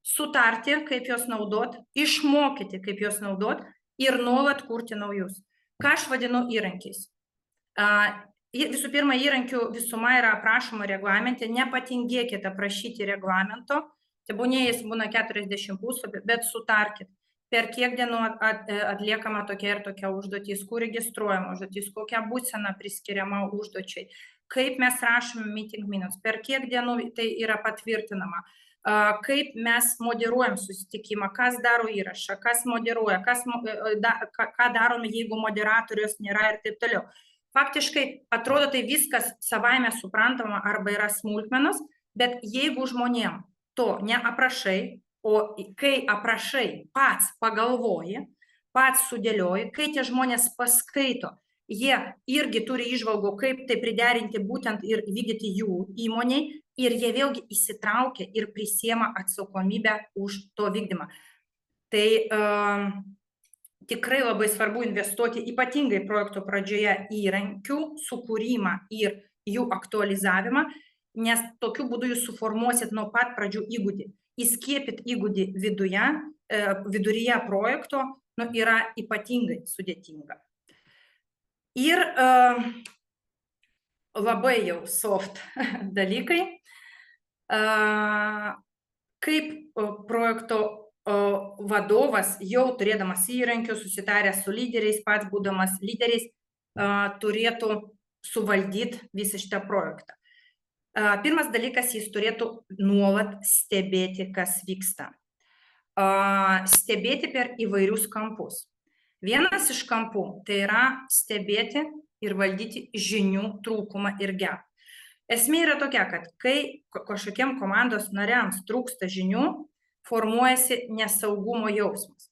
sutarti, kaip juos naudot, išmokyti, kaip juos naudot ir nuolat kurti naujus. Ką aš vadinu įrankiais? Visų pirma, įrankių visuma yra aprašoma reglamente, nepatingėkite prašyti reglamento, tebūnie jis būna 40 puslapių, bet sutarkit. per kiek dienų atliekama tokia ir tokia užduotis, kur registruojama užduotis, kokia būsena priskiriama užduočiai, kaip mes rašome meeting minutes, per kiek dienų tai yra patvirtinama, kaip mes moderuojam susitikimą, kas daro įrašą, kas moderuoja, ką darome, jeigu moderatorius nėra ir taip toliau. Faktiškai atrodo tai viskas savaime suprantama arba yra smulkmenos, bet jeigu žmonėm to neaprašai, o kai aprašai, pats pagalvoji, pats sudėlioji, kai tie žmonės paskaito, jie irgi turi įžvalgų, kaip tai priderinti būtent ir vykdyti jų įmoniai, ir jie vėlgi įsitraukia ir prisiema atsakomybę už to vykdymą. Tai tikrai labai svarbu investuoti ypatingai projekto pradžioje įrankių sukūrimą ir jų aktualizavimą, nes tokiu būdu jūs suformuosit nuo pat pradžių įgūdį. Įskiepit įgūdį viduryje projekto yra ypatingai sudėtinga. Ir labai jau soft dalykai, kaip projekto vadovas jau turėdamas įrankių, susitaręs su lyderiais, pats būdamas lyderiais, turėtų suvaldyti visą šitą projektą. Pirmas dalykas, jis turėtų nuolat stebėti, kas vyksta. Stebėti per įvairius kampus. Vienas iš kampų tai yra stebėti ir valdyti žinių trūkumą ir gap. Esmė yra tokia, kad kai kažkokiem komandos nariams trūksta žinių, formuojasi nesaugumo jausmas.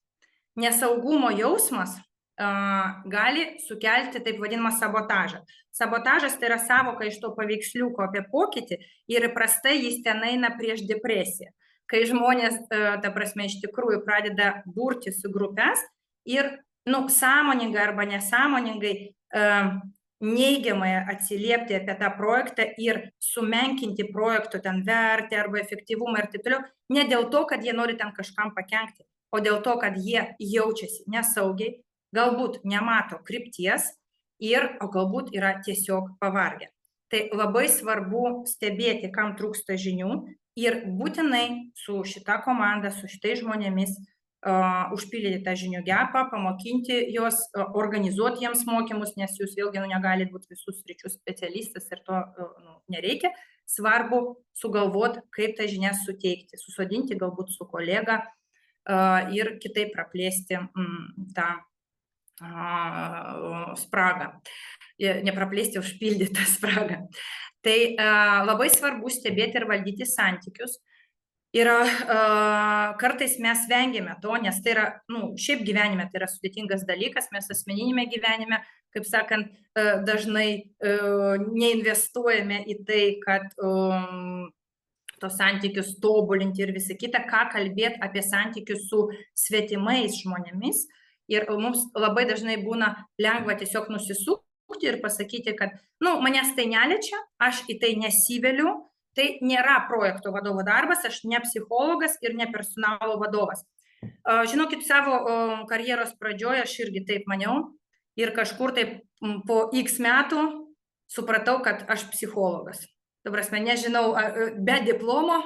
Nesaugumo jausmas gali sukelti taip vadinamą sabotažą. Sabotažas tai yra savoka iš to paveiksliuko apie pokytį ir įprastai jis ten eina prieš depresiją. Kai žmonės, ta prasme, iš tikrųjų pradeda burtis į grupės ir sąmoningai arba nesąmoningai neigiamai atsiliepti apie tą projektą ir sumenkinti projekto ten vertę arba efektyvumą ir taip toliau, ne dėl to, kad jie nori ten kažkam pakenkti, o dėl to, kad jie jaučiasi nesaugiai, galbūt nemato krypties o galbūt yra tiesiog pavargę. Tai labai svarbu stebėti, kam trūksta žinių ir būtinai su šita komanda, su šitais žmonėmis užpildyti tą žinių gapą, pamokinti juos, organizuoti jiems mokymus, nes jūs vėlgi negalite būti visų sričių specialistas ir to nereikia. Svarbu sugalvoti, kaip tą žinias suteikti, susodinti galbūt su kolega ir kitaip praplėsti tą spragą, nepraplėsti, užpildyti tą spragą. Tai labai svarbu stebėti ir valdyti santykius. Ir kartais mes vengiame to, nes tai yra, šiaip gyvenime tai yra sudėtingas dalykas, mes asmeninėme gyvenime, kaip sakant, dažnai neinvestuojame į tai, kad tos santykius tobulinti ir visą kitą, ką kalbėti apie santykius su svetimais žmonėmis. Ir mums labai dažnai būna lengva tiesiog nusisukti ir pasakyti, kad, manęs tai neliečia, aš į tai nesiveliu, tai nėra projekto vadovo darbas, aš ne psichologas ir ne personalo vadovas. Žinokit, savo karjeros pradžioje aš irgi taip maniau ir kažkur taip po X metų supratau, kad aš psichologas. Ta prasme, nežinau, be diplomo,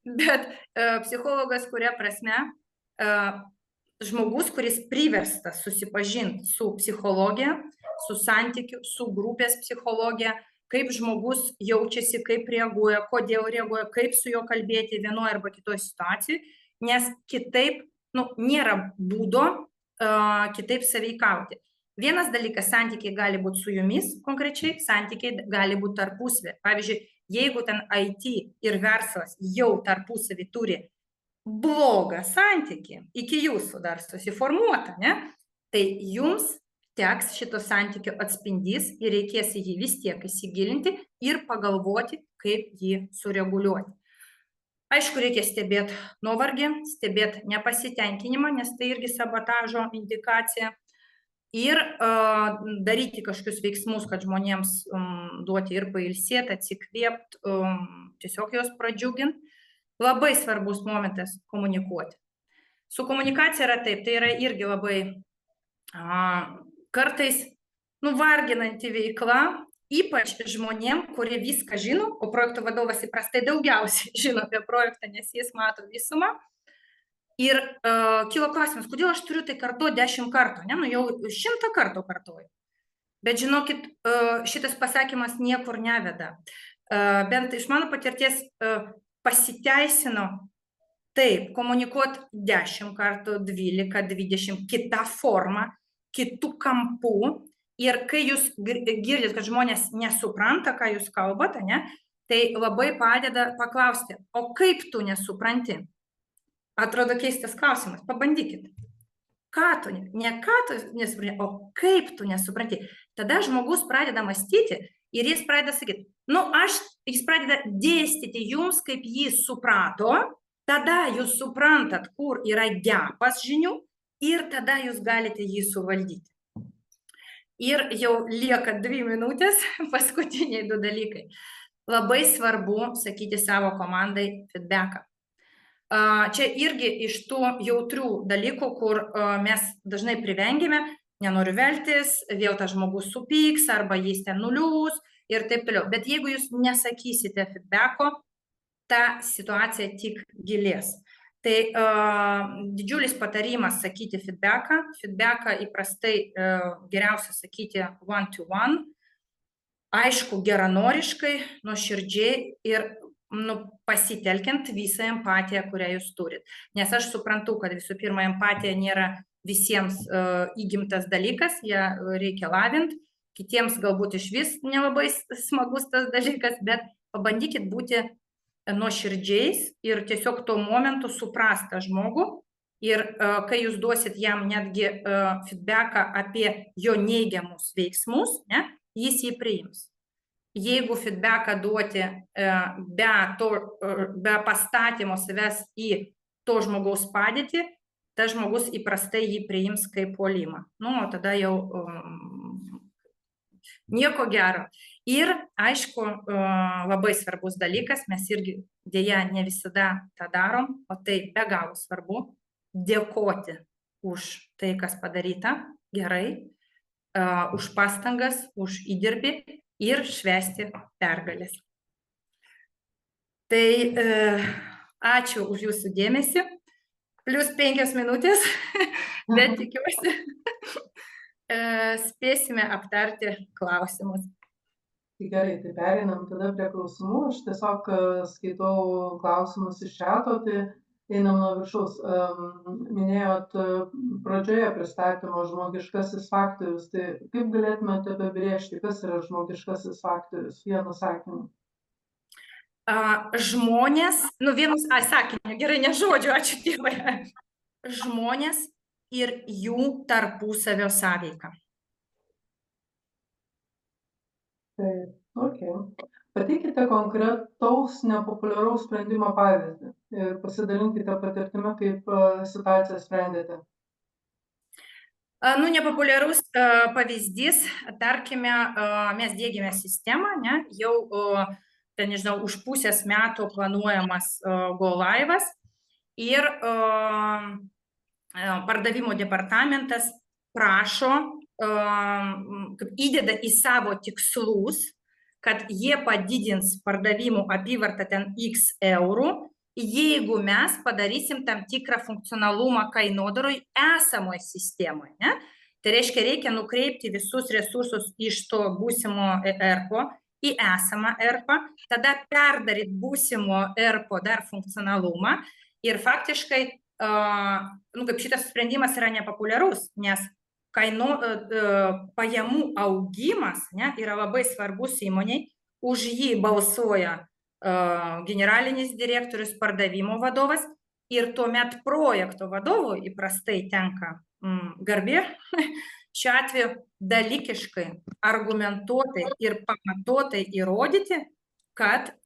bet psichologas, kuria prasme, žmogus, kuris priverstas susipažinti su psichologija, su santykiu, su grupės psichologija, kaip žmogus jaučiasi, kaip reaguoja, kodėl reaguoja, kaip su juo kalbėti vienoje arba kitoje situacijoje, nes kitaip nėra būdo kitaip sąveikauti. Vienas dalykas, santykiai gali būti su jumis konkrečiai, santykiai gali būti tarpusavy. Pavyzdžiui, jeigu ten IT ir verslas jau tarpusavy turi blogą santykį, iki jūsų dar susiformuota, tai jums teks šito santykio atspindys ir reikės į jį vis tiek įsigilinti ir pagalvoti, kaip jį sureguliuoti. Aišku, reikia stebėti nuovargį, stebėti nepasitenkinimą, nes tai irgi sabotažo indikacija. Ir daryti kažkokius veiksmus, kad žmonėms duoti ir pailsėti, atsikvėpti, tiesiog juos pradžiuginti. Labai svarbus momentas komunikuoti. Su komunikacija yra taip, tai yra irgi labai kartais varginanti veikla, ypač žmonėm, kurie viską žino, o projekto vadovas įprastai daugiausiai žino apie projektą, nes jis mato visumą. Ir kilo klausimas, kodėl aš turiu tai kartuoti 10 kartų, ne? Nu jau 100 kartų kartuoju. Bet žinokit, šitas pasakymas niekur neveda. Bent iš mano patirties pasiteisino taip, komunikuoti 10 kartų, 12, 20, kita forma, kitų kampų. Ir kai jūs girdit, kad žmonės nesupranta, ką jūs kalbate, ne, tai labai padeda paklausti, o kaip tu nesupranti? Atrodo keistas klausimas, pabandykit. Ką tu, ne ką tu nesupranti, o kaip tu nesupranti. Tada žmogus pradeda mąstyti ir jis pradeda sakyti, jis pradeda dėstyti jums, kaip jis suprato, tada jūs suprantat, kur yra gepas žinių ir tada jūs galite jį suvaldyti. Ir jau lieka 2 minutės, paskutiniai 2 dalykai. Labai svarbu sakyti savo komandai feedbacką. Čia irgi iš tų jautrių dalykų, kur mes dažnai privengėme, nenoriu veltis, vėl tas žmogus supyks, arba jis ten nuliūs ir taip toliau. Bet jeigu jūs nesakysite feedbacko, ta situacija tik gilės. Tai didžiulis patarimas sakyti feedbacką. Feedbacką įprastai geriausia sakyti one-to-one, aišku, geranoriškai, nuoširdžiai ir pasitelkiant visą empatiją, kurią jūs turit. Nes aš suprantu, kad visų pirma, empatija nėra visiems įgimtas dalykas, ją reikia lavinti, kitiems galbūt iš vis nelabai smagus tas dalykas, bet pabandykit būti nuoširdžiais ir tiesiog tuo momentu suprast tą žmogų ir kai jūs duosit jam netgi feedbacką apie jo neigiamus veiksmus, ne, jis jį priims. Jeigu feedbacką duoti be pastatymo savęs į to žmogaus padėtį, tas žmogus įprastai jį priims kaip puolimą. Nu, tada jau nieko gero. Ir, aišku, labai svarbus dalykas, mes irgi dėja ne visada tą darom, o tai be galo svarbu, dėkoti už tai, kas padaryta gerai, už pastangas, už įdirbį ir švęsti pergalės. Tai ačiū už jūsų dėmesį. Plius 5 minutės, bet tikiuosi spėsime aptarti klausimus. Tai gerai, tai pereinam tada prie klausimų. Aš tiesiog skaitau klausimus iš chato, tai einam nuo viršaus. Minėjot pradžioje pristatymo žmogiškasis faktorius. Tai kaip galėtumėte apibrėžti, kas yra žmogiškasis faktorius? Vienu sakiniu. Žmonės, vienus sakiniu, gerai, ne žodžiu, ačiū Dievui. Žmonės ir jų tarpusavio sąveika. Taip, ok. Pateikite konkretaus nepopuliaraus sprendimo pavyzdį ir pasidalinkite patirtimi, kaip situaciją sprendėte. Nepopuliarus pavyzdys, tarkime, mes dėgėme sistemą, ne, jau, ten, nežinau, už pusės metų planuojamas go live'as ir pardavimo departamentas prašo, įdeda į savo tikslus, kad jie padidins pardavimų apyvartą ten X eurų, jeigu mes padarysim tam tikrą funkcionalumą kainodaroj esamoje sistemoje. Ne? Tai reiškia, reikia nukreipti visus resursus iš to būsimo ERP-o į esamą ERP-ą, tada perdaryt būsimo ERP-o dar funkcionalumą ir faktiškai, kaip šitas sprendimas yra nepopuliarus, nes pajamų augimas, ne, yra labai svarbus įmoniai, už jį balsuoja generalinis direktorius, pardavimo vadovas ir tuomet projekto vadovui įprastai tenka garbė, šiuo atveju dalykiškai, argumentuotai ir pamatuotai įrodyti, kad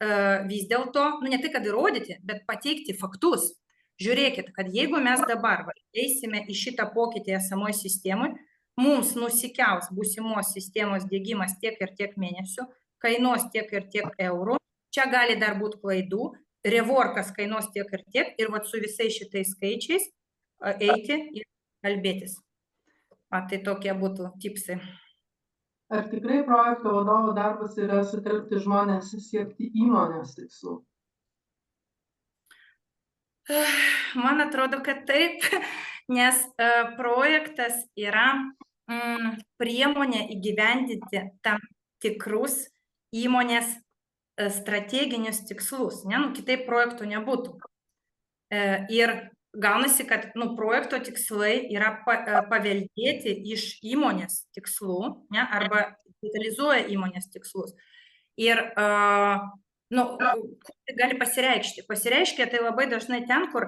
vis dėlto, ne tai, kad įrodyti, bet pateikti faktus. Žiūrėkit, kad jeigu mes dabar eisime į šitą pokytį esamoje sistemoje, mums nusikels būsimos sistemos diegimas tiek ir tiek mėnesių, kainuos tiek ir tiek eurų, čia gali dar būti klaidų, reworkas kainuos tiek ir tiek, ir su visais šitais skaičiais eiti ir kalbėtis. Tai tokie būtų tipsai. Ar tikrai projekto vadovo darbas yra sutelkti žmonės siekti įmonės tikslų? man atrodo, kad taip, nes projektas yra priemonė įgyvendinti tam tikrus įmonės strateginius tikslus, ne? Nu, kitaip projektų nebūtų. Ir gaunasi, kad projekto tikslai yra paveldėti iš įmonės tikslų, ne? Arba detalizuoja įmonės tikslus. Ir tai gali pasireikšti. Pasireiškia tai labai dažnai ten, kur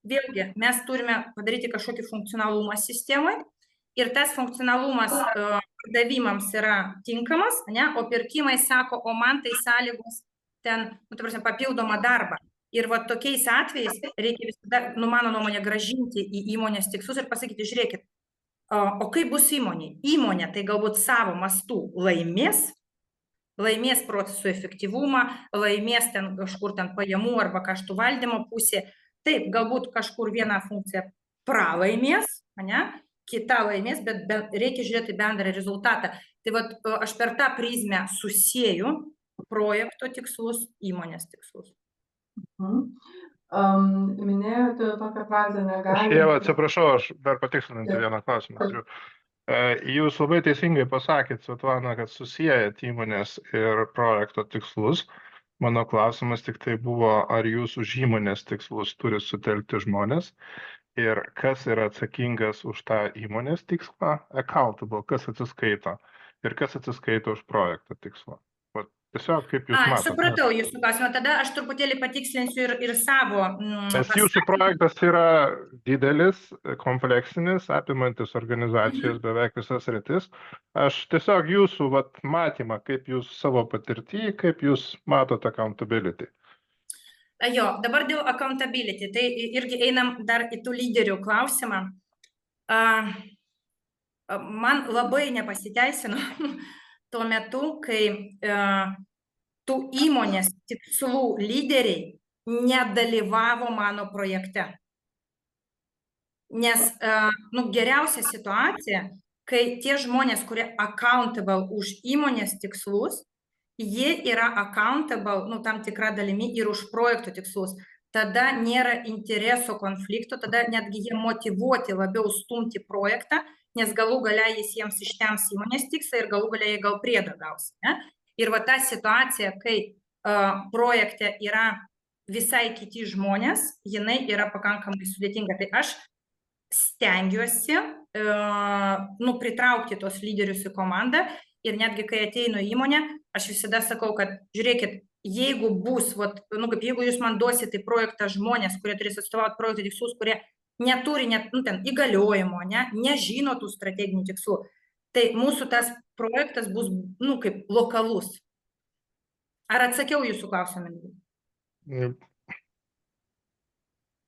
vėlgi mes turime padaryti kažkokį funkcionalumą sistemai ir tas funkcionalumas pardavimams yra tinkamas, ne? O pirkimai sako, o man tai sąlygos ten, papildomą darbą. Ir va tokiais atvejais reikia visada, mano nuomonė, grąžinti į įmonės tikslus ir pasakyti, žiūrėkit, o kaip bus įmonė? Įmonė tai galbūt savo mastų laimės procesų efektyvumą, laimės ten kažkur ten pajamų arba kaštų valdymo pusė. Taip, galbūt kažkur vieną funkciją pralaimės, ne? Kita laimės, bet reikia žiūrėti bendrą rezultatą. Tai vat aš per tą prizmę susieju projekto tikslus, įmonės tikslus. Minėjote tokią frazę negali. Aš atsiprašau, aš dar patikslinti vieną klausimą turiu. Jūs labai teisingai pasakėt, Svetlana, kad susijęt įmonės ir projekto tikslus. Mano klausimas tik tai buvo, ar jūs už įmonės tikslus turi sutelkti žmonės ir kas yra atsakingas už tą įmonės tikslą, accountable, kas atsiskaito ir kas atsiskaito už projekto tikslą. Tiesiog kaip jūs matote. Supratau jūsų klausimą, tada aš truputėlį patikslinsiu ir savo. Nes jūsų projektas yra didelis, kompleksinis, apimantis organizacijos beveik visas sritis. Aš tiesiog jūsų matymą, kaip jūs savo patirtį, kaip jūs matote accountability. Jo, dabar dėl accountability, tai irgi einam dar į tų lyderių klausimą. Man labai nepasiteisino tuo metu, kai tų įmonės tikslų lyderiai nedalyvavo mano projekte. Nes geriausia situacija, kai tie žmonės, kurie accountable už įmonės tikslus, jie yra accountable, tam tikrą dalimi ir už projektų tikslus. Tada nėra intereso konflikto, tada netgi jie motyvuoti labiau stumti projektą, nes galų galia jis jiems ištems įmonės tikslą ir galų galia jie gal priedą gaus. Ne? Ir va ta situacija, kai projekte yra visai kiti žmonės, jinai yra pakankamai sudėtinga. Tai aš stengiuosi pritraukti tos lyderius į komandą ir netgi kai ateinu į įmonę, aš visada sakau, kad žiūrėkit, jeigu bus, jeigu jūs man duosite į projektą žmonės, kurie turės atstovauti projekto tikslus, kurie neturi net įgaliojimo, nežino tų strateginių tikslų, tai mūsų tas projektas bus kaip lokalus. Ar atsakiau jūsų klausimą?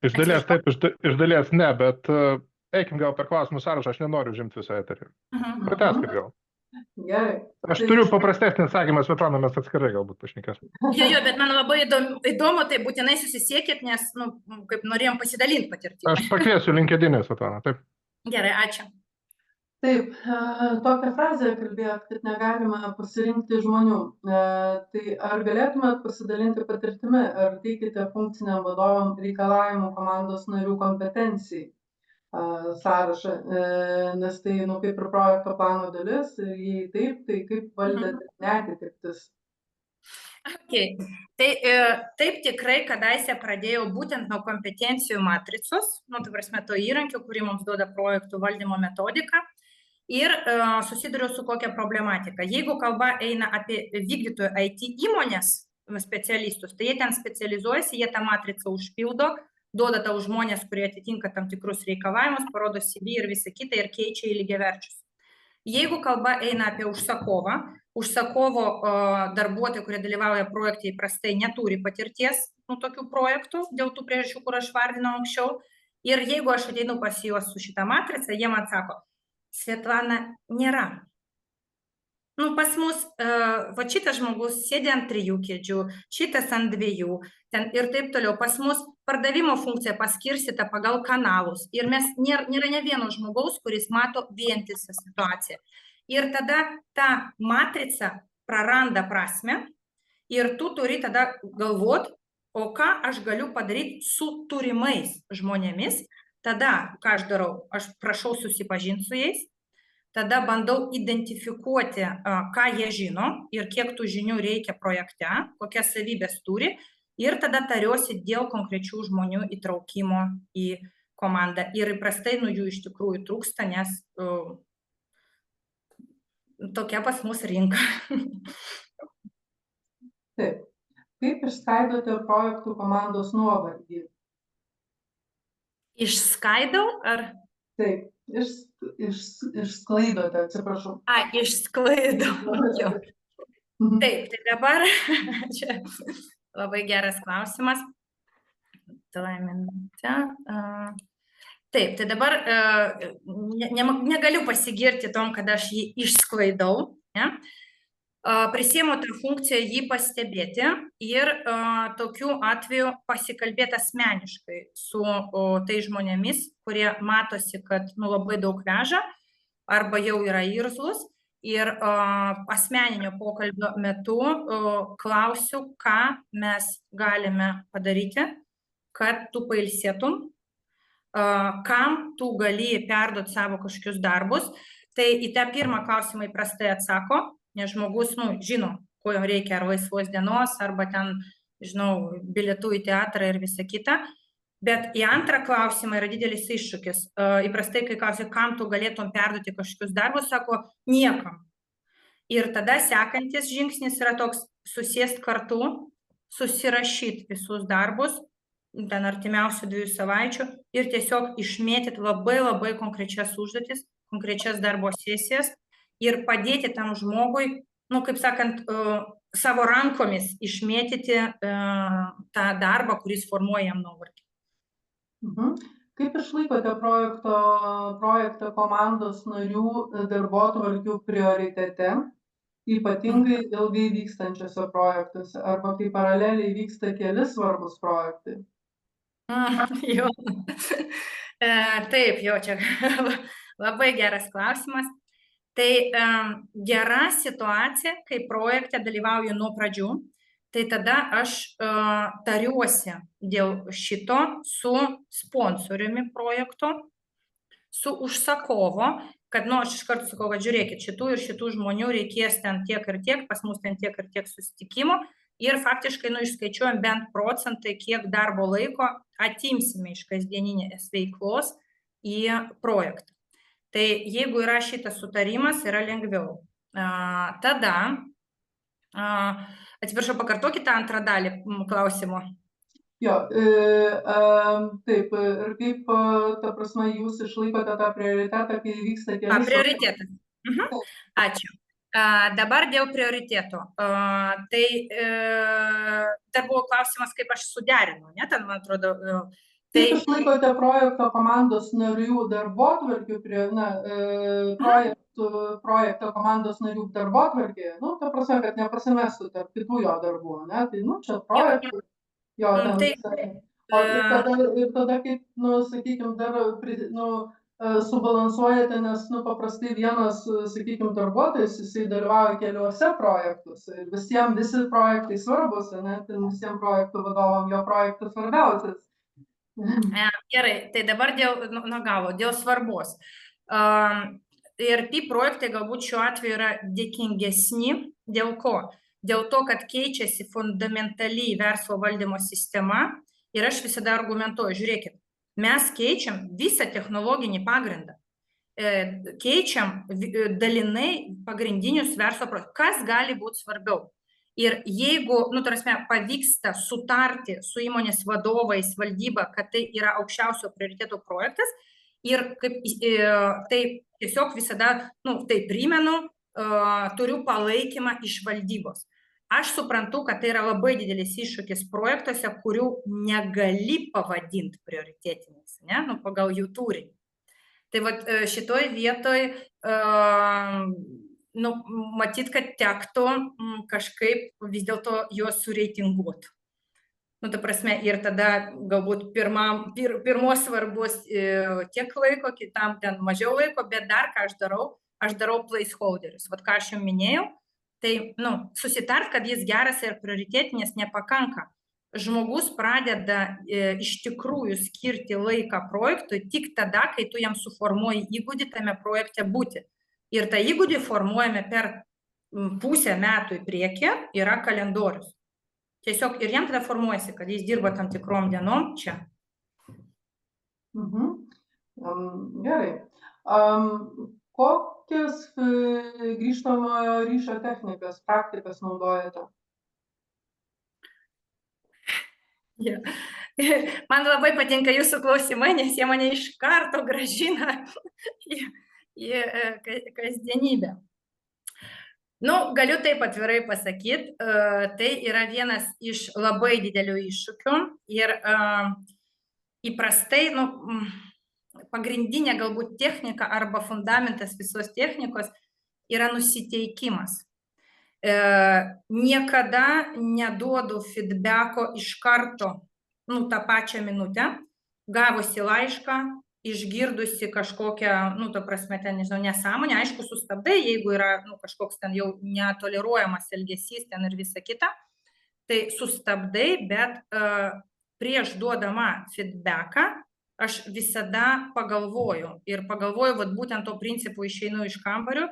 Iš dalies taip, iš dalies ne, bet eikim gal per klausimų sąrašą, aš nenoriu užimti visą eterį. Pratęskit gal. Gerai. Aš turiu paprastesnį atsakymą, Svetlana, mes atskirai galbūt pašnekėsim. Jo, bet man labai įdomu, tai būtinai susisiekit, nes, kaip norėjom pasidalinti patirtį. Aš pakviesiu LinkedIn'e, Svetlana, taip. Gerai, ačiū. Taip, tokią frazę kalbėjot, kad negalima pasirinkti žmonių. Tai ar galėtumėt pasidalinti patirtimi, ar teikite funkciniam vadovam reikalavimų komandos narių kompetencijai sąrašą, nes tai, kaip ir projekto plano dalis, ir jei taip, tai kaip valdėte neatitiktis? Okay. Tai taip tikrai kadaise pradėjau būtent nuo kompetencijų matricos, to įrankio, kurį mums duoda projektų valdymo metodika, ir susiduriu su kokia problematika. Jeigu kalba eina apie vykdytojų IT įmonės specialistus, tai jie ten specializuojasi, jie tą matricą užpildo, duoda tau žmonės, kurie atitinka tam tikrus reikalavimus, parodo CV ir visą kitą ir keičia į lygiaverčius. Jeigu kalba eina apie užsakovą, užsakovo darbuotojai, kurie dalyvauja projekte, įprastai neturi patirties tokių projektų, dėl tų priežasčių, kur aš vardinau anksčiau. Ir jeigu aš ateinu pas juos su šitą matricą, jie man sako, Svetlana, nėra. Pas mus, šitas žmogus sėdi ant 3 kėdžių, šitas ant 2, ir taip toliau. Pas mus pardavimo funkcija paskirstyta pagal kanalus. Ir nėra ne vieno žmogaus, kuris mato vientisą situaciją. Ir tada ta matrica praranda prasmę ir tu turi tada galvot, o ką aš galiu padaryti su turimais žmonėmis. Tada, ką aš darau, aš prašau susipažinti su jais, tada bandau identifikuoti, ką jie žino ir kiek tų žinių reikia projekte, kokias savybės turi, ir tada tariuosi dėl konkrečių žmonių įtraukimo į komandą. Ir įprastai jų iš tikrųjų trūksta, nes tokia pas mus rinka. Taip. Kaip išskaidote projektų komandos nuovargį? Išskaidau ar? Taip, išsklaidote, atsiprašau. Išsklaidau. Taip, tai dabar čia labai geras klausimas. Taip, tai dabar negaliu pasigirti tom, kad aš jį išsklaidau. Ne? Prisiemu tą funkciją jį pastebėti ir tokiu atveju pasikalbėti asmeniškai su tai žmonėmis, kurie matosi, kad labai daug veža arba jau yra irzlus, ir asmeninio pokalbio metu klausiu, ką mes galime padaryti, kad tu pailsėtum, kam tu gali perduoti savo kažkokius darbus. Tai į tą pirmą klausimą įprastai atsako, nes žmogus, žino, ko jam reikia, ar laisvos dienos, arba ten, žinau, bilietų į teatrą ir visa kita. Bet į antrą klausimą yra didelis iššūkis. Įprastai, kai klausiu, kam tu galėtum perduoti kažkokius darbus, sako, niekam. Ir tada sekantis žingsnis yra toks, susėst kartu, susirašyti visus darbus, ten artimiausių 2 savaičių, ir tiesiog išmėtyti labai labai konkrečias užduotis, konkrečias darbo sesijas, ir padėti tam žmogui, kaip sakant, savo rankomis išmėtyti tą darbą, kuris formuoja jam nuovargį. Kaip išlaikote projekto komandos narių darbotvarkių prioritete, ypatingai ilgai vykstančiose projektuose, arba kai paraleliai vyksta keli svarbus projektai? Jo. Taip, jo, čia labai geras klausimas. Tai gera situacija, kai projekte dalyvauju nuo pradžių, tai tada aš tariuosi dėl šito su sponsoriumi projekto, su užsakovo, kad, aš iš karto sakau, kad žiūrėkit, šitų ir šitų žmonių reikės ten tiek ir tiek, pas mus ten tiek ir tiek susitikimų, ir faktiškai, išskaičiuojam bent procentai, kiek darbo laiko atimsime iš kasdieninės veiklos į projektą. Tai jeigu yra šitas sutarimas, yra lengviau. Tada, atsiprašau, pakartokite antrą dalį klausimo. Jo, taip, ir kaip, ta prasme, jūs išlaikote tą prioritetą, kai vyksta keli... Prioritetas. Ačiū. Dabar dėl prioriteto. Tai dar buvo klausimas, kaip aš suderinu, ne, ten, man atrodo... Kaip išlaikote projekto komandos narių darbotvarkių, projekto komandos narių darbotvarkėje, ta prasme, kad nepasimestų tarp kitų jo darbų, ne, tai, čia projektų, jo, ten, ir tada kaip, sakykime, dar, subalansuojate, nes, paprastai vienas, sakykime, darbuotojas, jisai dalyvauja keliuose projektuose, ir visi projektai svarbus, ne, tai visiems projektų vadovam jo projektas svarbiausias. Gerai, tai dabar dėl svarbos. Ir tie projektai galbūt šiuo atveju yra dėkingesni. Dėl ko? Dėl to, kad keičiasi fundamentaliai verslo valdymo sistema, ir aš visada argumentuoju, žiūrėkit, mes keičiam visą technologinį pagrindą. Keičiam dalinai pagrindinius verslo projektus. Kas gali būti svarbiau? Ir jeigu, pavyksta sutarti su įmonės vadovais, valdyba, kad tai yra aukščiausio prioriteto projektas, ir tai tiesiog visada, tai primenu, turiu palaikymą iš valdybos. Aš suprantu, kad tai yra labai didelis iššūkis projektuose, kurių negali pavadinti prioritetiniais, ne, pagal jų turinį. Tai šitoj vietoj matyt, kad tektų kažkaip vis dėlto juos sureitinguoti. Ta prasme, ir tada galbūt pirmos svarbos tiek laiko, kitam ten mažiau laiko, bet dar ką aš darau placeholderius. Ką aš jau minėjau, tai susitart, kad jis geras ir prioritetinis nepakanka. žmogus pradeda iš tikrųjų skirti laiką projektui tik tada, kai tu jam suformuoji įgūdį tame projekte būti. Ir tą įgūdį formuojame per pusę metų į priekį, yra kalendorius. Tiesiog ir jam tada formuojasi, kad jis dirba tam tikrom dienom čia. Gerai. Kokias grįžtamojo ryšio technikas, praktikas naudojate? Yeah. Man labai patinka jūsų klausimai, nes jie mane iš karto grąžina į kasdienybę. Nu, galiu taip atvirai pasakyti, tai yra vienas iš labai didelių iššūkių ir įprastai, pagrindinė galbūt technika arba fundamentas visos technikos yra nusiteikimas. Niekada neduodu feedbacko iš karto, tą pačią minutę, gavusi laišką, išgirdusi kažkokią, ta prasme, ten, nežinau, nesąmonę, aišku, sustabdai, jeigu yra kažkoks ten jau netoleruojamas elgesys ten ir visa kita, tai sustabdai, bet prieš duodama feedbacką aš visada pagalvoju ir pagalvoju, vat būtent to principu išeinu iš kambario,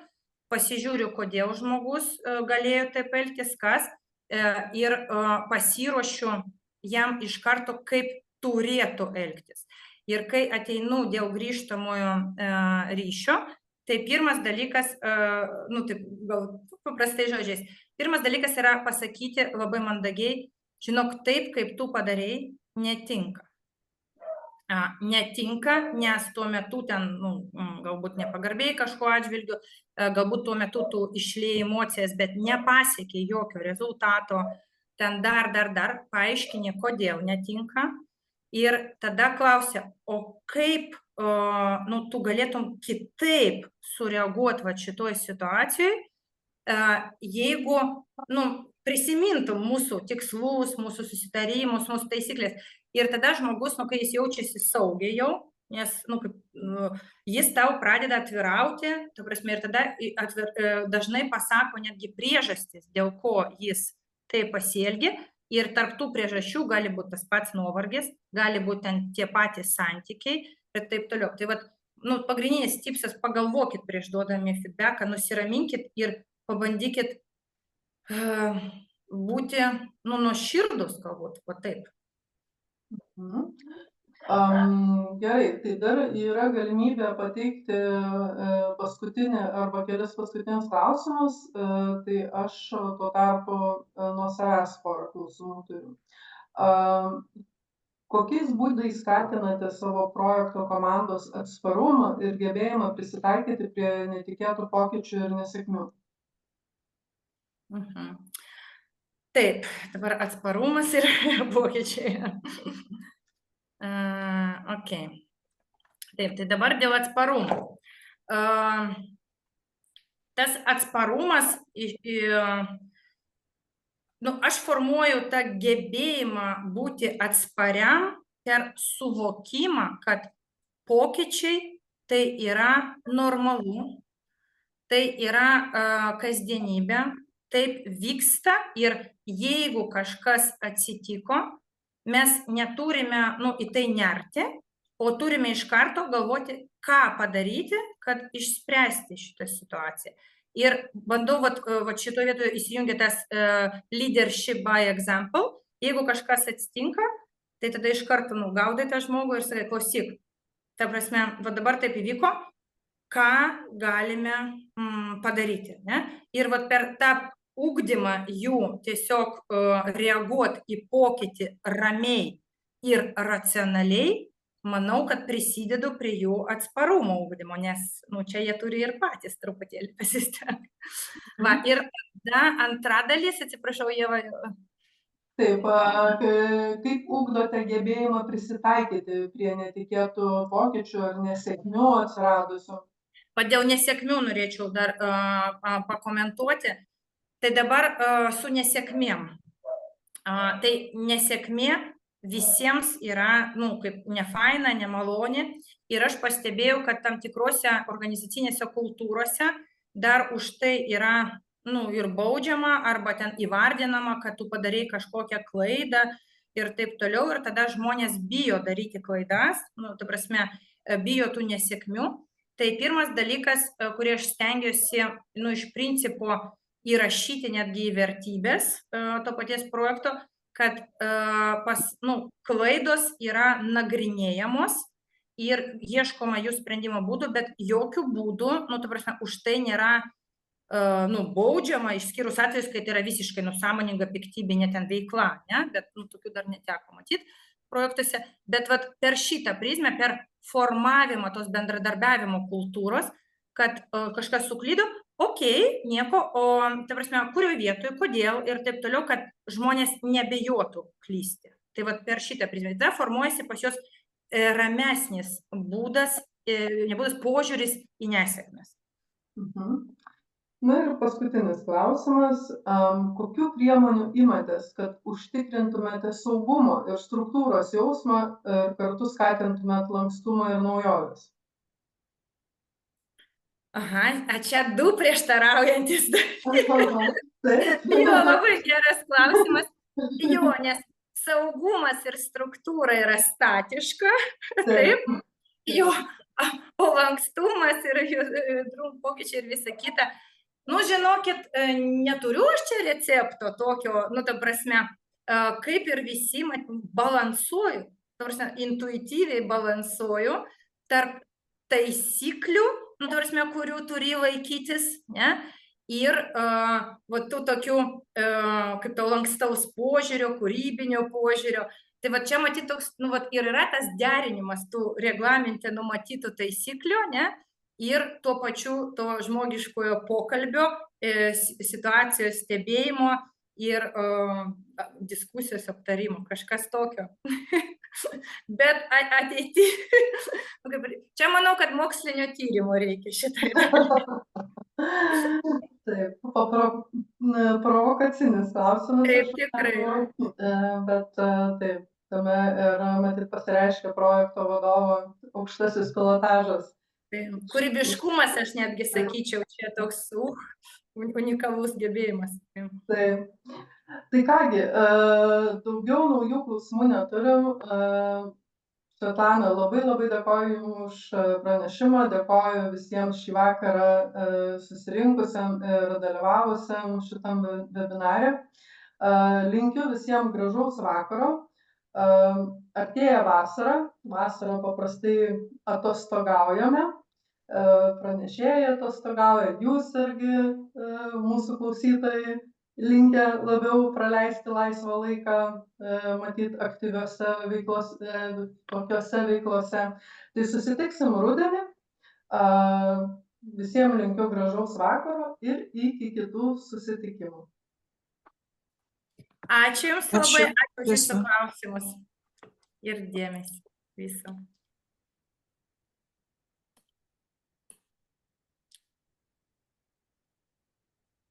pasižiūriu, kodėl žmogus galėjo taip elgtis, kas, ir pasiruošiu jam iš karto, kaip turėtų elgtis. Ir kai ateinu dėl grįžtamojo ryšio, tai pirmas dalykas, taip gal paprastai žodžiais, pirmas dalykas yra pasakyti labai mandagiai, žinok, taip, kaip tu padarei, netinka. Netinka, nes tuo metu ten, galbūt nepagarbiai kažko atžvilgiu, galbūt tuo metu tu išliejai emocijas, bet nepasiekei jokio rezultato, ten dar, paaiškini, kodėl netinka. Ir tada klausia, o kaip tu galėtum kitaip sureaguoti šitoj situacijoj, jeigu prisimintum mūsų tikslus, mūsų susitarimus, mūsų taisyklės. Ir tada žmogus, kai jis jaučiasi saugiai jau, nes jis tau pradeda atvirauti, ta prasme, ir tada dažnai pasako netgi priežastis, dėl ko jis taip pasielgia. Ir tarp tų priežasčių gali būti tas pats nuovargis, gali būti ten tie patys santykiai ir taip toliau. Tai vat, pagrindinis tipsas, pagalvokit prieš duodami feedbacką, nusiraminkit ir pabandykit būti nuoširdus, galbūt, va taip. Gerai, tai dar yra galimybė pateikti paskutinį arba kelis paskutinius klausimus, tai aš tuo tarpu nuo savęs porą klausimų turiu. Kokiais būdais skatinate savo projekto komandos atsparumą ir gebėjimą prisitaikyti prie netikėtų pokyčių ir nesėkmių? Taip, dabar atsparumas ir pokyčiai. Taip, tai dabar dėl atsparumo. Tas atsparumas, aš formuoju tą gebėjimą būti atspariam per suvokimą, kad pokyčiai tai yra normalu, tai yra kasdienybė, taip vyksta ir jeigu kažkas atsitiko, mes neturime į tai nerti, o turime iš karto galvoti, ką padaryti, kad išspręsti šitą situaciją. Ir bandau šitoje vietoje įsijungia tas leadership by example. Jeigu kažkas atsitinka, tai tada iš karto gaudai tą žmogų ir sakai, klausyk, ta prasme, dabar taip įvyko, ką galime padaryti. Ne? Ir per tą ugdymą jų tiesiog reaguoti į pokytį ramiai ir racionaliai, manau, kad prisidedu prie jų atsparumo ugdymo, nes čia jie turi ir patys truputėlį pasistengti. Ir tada antra dalis, atsiprašau, Ieva. Taip, kaip ugdote gebėjimą prisitaikyti prie netikėtų pokyčių ar nesėkmių atsiradusių? Dėl nesėkmių norėčiau dar pakomentuoti. Tai dabar su nesėkmėm. Tai nesėkmė visiems yra, kaip nefaina, nemaloni. Ir aš pastebėjau, kad tam tikrose organizacinėse kultūrose dar už tai yra, ir baudžiama, arba ten įvardinama, kad tu padarei kažkokią klaidą. ir taip toliau, ir tada žmonės bijo daryti klaidas, nu, ta prasme, bijo tų nesėkmių. Tai pirmas dalykas, kurį aš stengiuosi, nu, iš principo įrašyti netgi į vertybės to paties projekto, kad klaidos yra nagrinėjamos ir ieškoma jų sprendimo būdų, bet jokių būdų, nu, ta prasme, už tai nėra baudžiama, išskyrus atvejus, kai tai yra visiškai sąmoninga piktybinė ten veikla, ne? Bet tokių dar neteko matyti projektuose. Bet vat, per šitą prizmę, per formavimą tos bendradarbiavimo kultūros, kad kažkas suklydo, okei, nieko, o ta prasme, kurioje vietoje, kodėl ir taip toliau, kad žmonės nebijotų klysti. Tai vat per šitą prizmę. Tai formuojasi pas juos ramesnis būdas, požiūris į nesėkmes. Na ir paskutinis klausimas. Kokių priemonių imatės, kad užtikrintumėte saugumo ir struktūros jausmą ir kartu skatintumėte lankstumą ir naujoves? Čia du prieštaraujantis dalykai. Jo, labai geras klausimas. Jo, nes saugumas ir struktūra yra statiška, taip? Jo, o lankstumas ir pokyčiai ir visa kita. Nu, žinokit, neturiu aš čia recepto tokio, ta prasme, kaip ir visi, balansuoju, ta prasme, intuityviai balansuoju tarp taisyklių, ta prasme, kurių turi laikytis, ne? Ir tų tokių, kaip to lankstaus požiūrio, kūrybinio požiūrio. Tai va čia matyti toks, ir yra tas derinimas tų reglamente numatytų taisyklių, ne? Ir tuo pačiu to žmogiškojo pokalbio, situacijos stebėjimo ir diskusijos aptarimo, kažkas tokio. Bet ateity, čia manau, kad mokslinio tyrimo reikia šitai. Taip, provokacinis klausimas. Taip, tikrai. Bet taip, tame ir matyt pasireiškia projekto vadovo aukštasis pilotažas. Kūrybiškumas, aš netgi sakyčiau, čia toks unikalus gebėjimas. Taip. Tai kągi, daugiau naujų klausimų neturim. Svetlana, labai dėkoju Jums už pranešimą, dėkoju visiems šį vakarą susirinkusiam ir dalyvavusiam šitam webinare. Linkiu visiems gražaus vakaro. Artėja vasara paprastai atostogaujame, pranešėjai atostogauja, jūs irgi, mūsų klausytojai, linkę labiau praleisti laisvą laiką, matyt, aktyviose veiklose, tokiose veiklose. Tai susitiksim rudenį. Visiems linkiu gražaus vakaro ir iki kitų susitikimų. Ačiū Jums labai, ačiū už Jūsų klausimus ir dėmesį. Viso.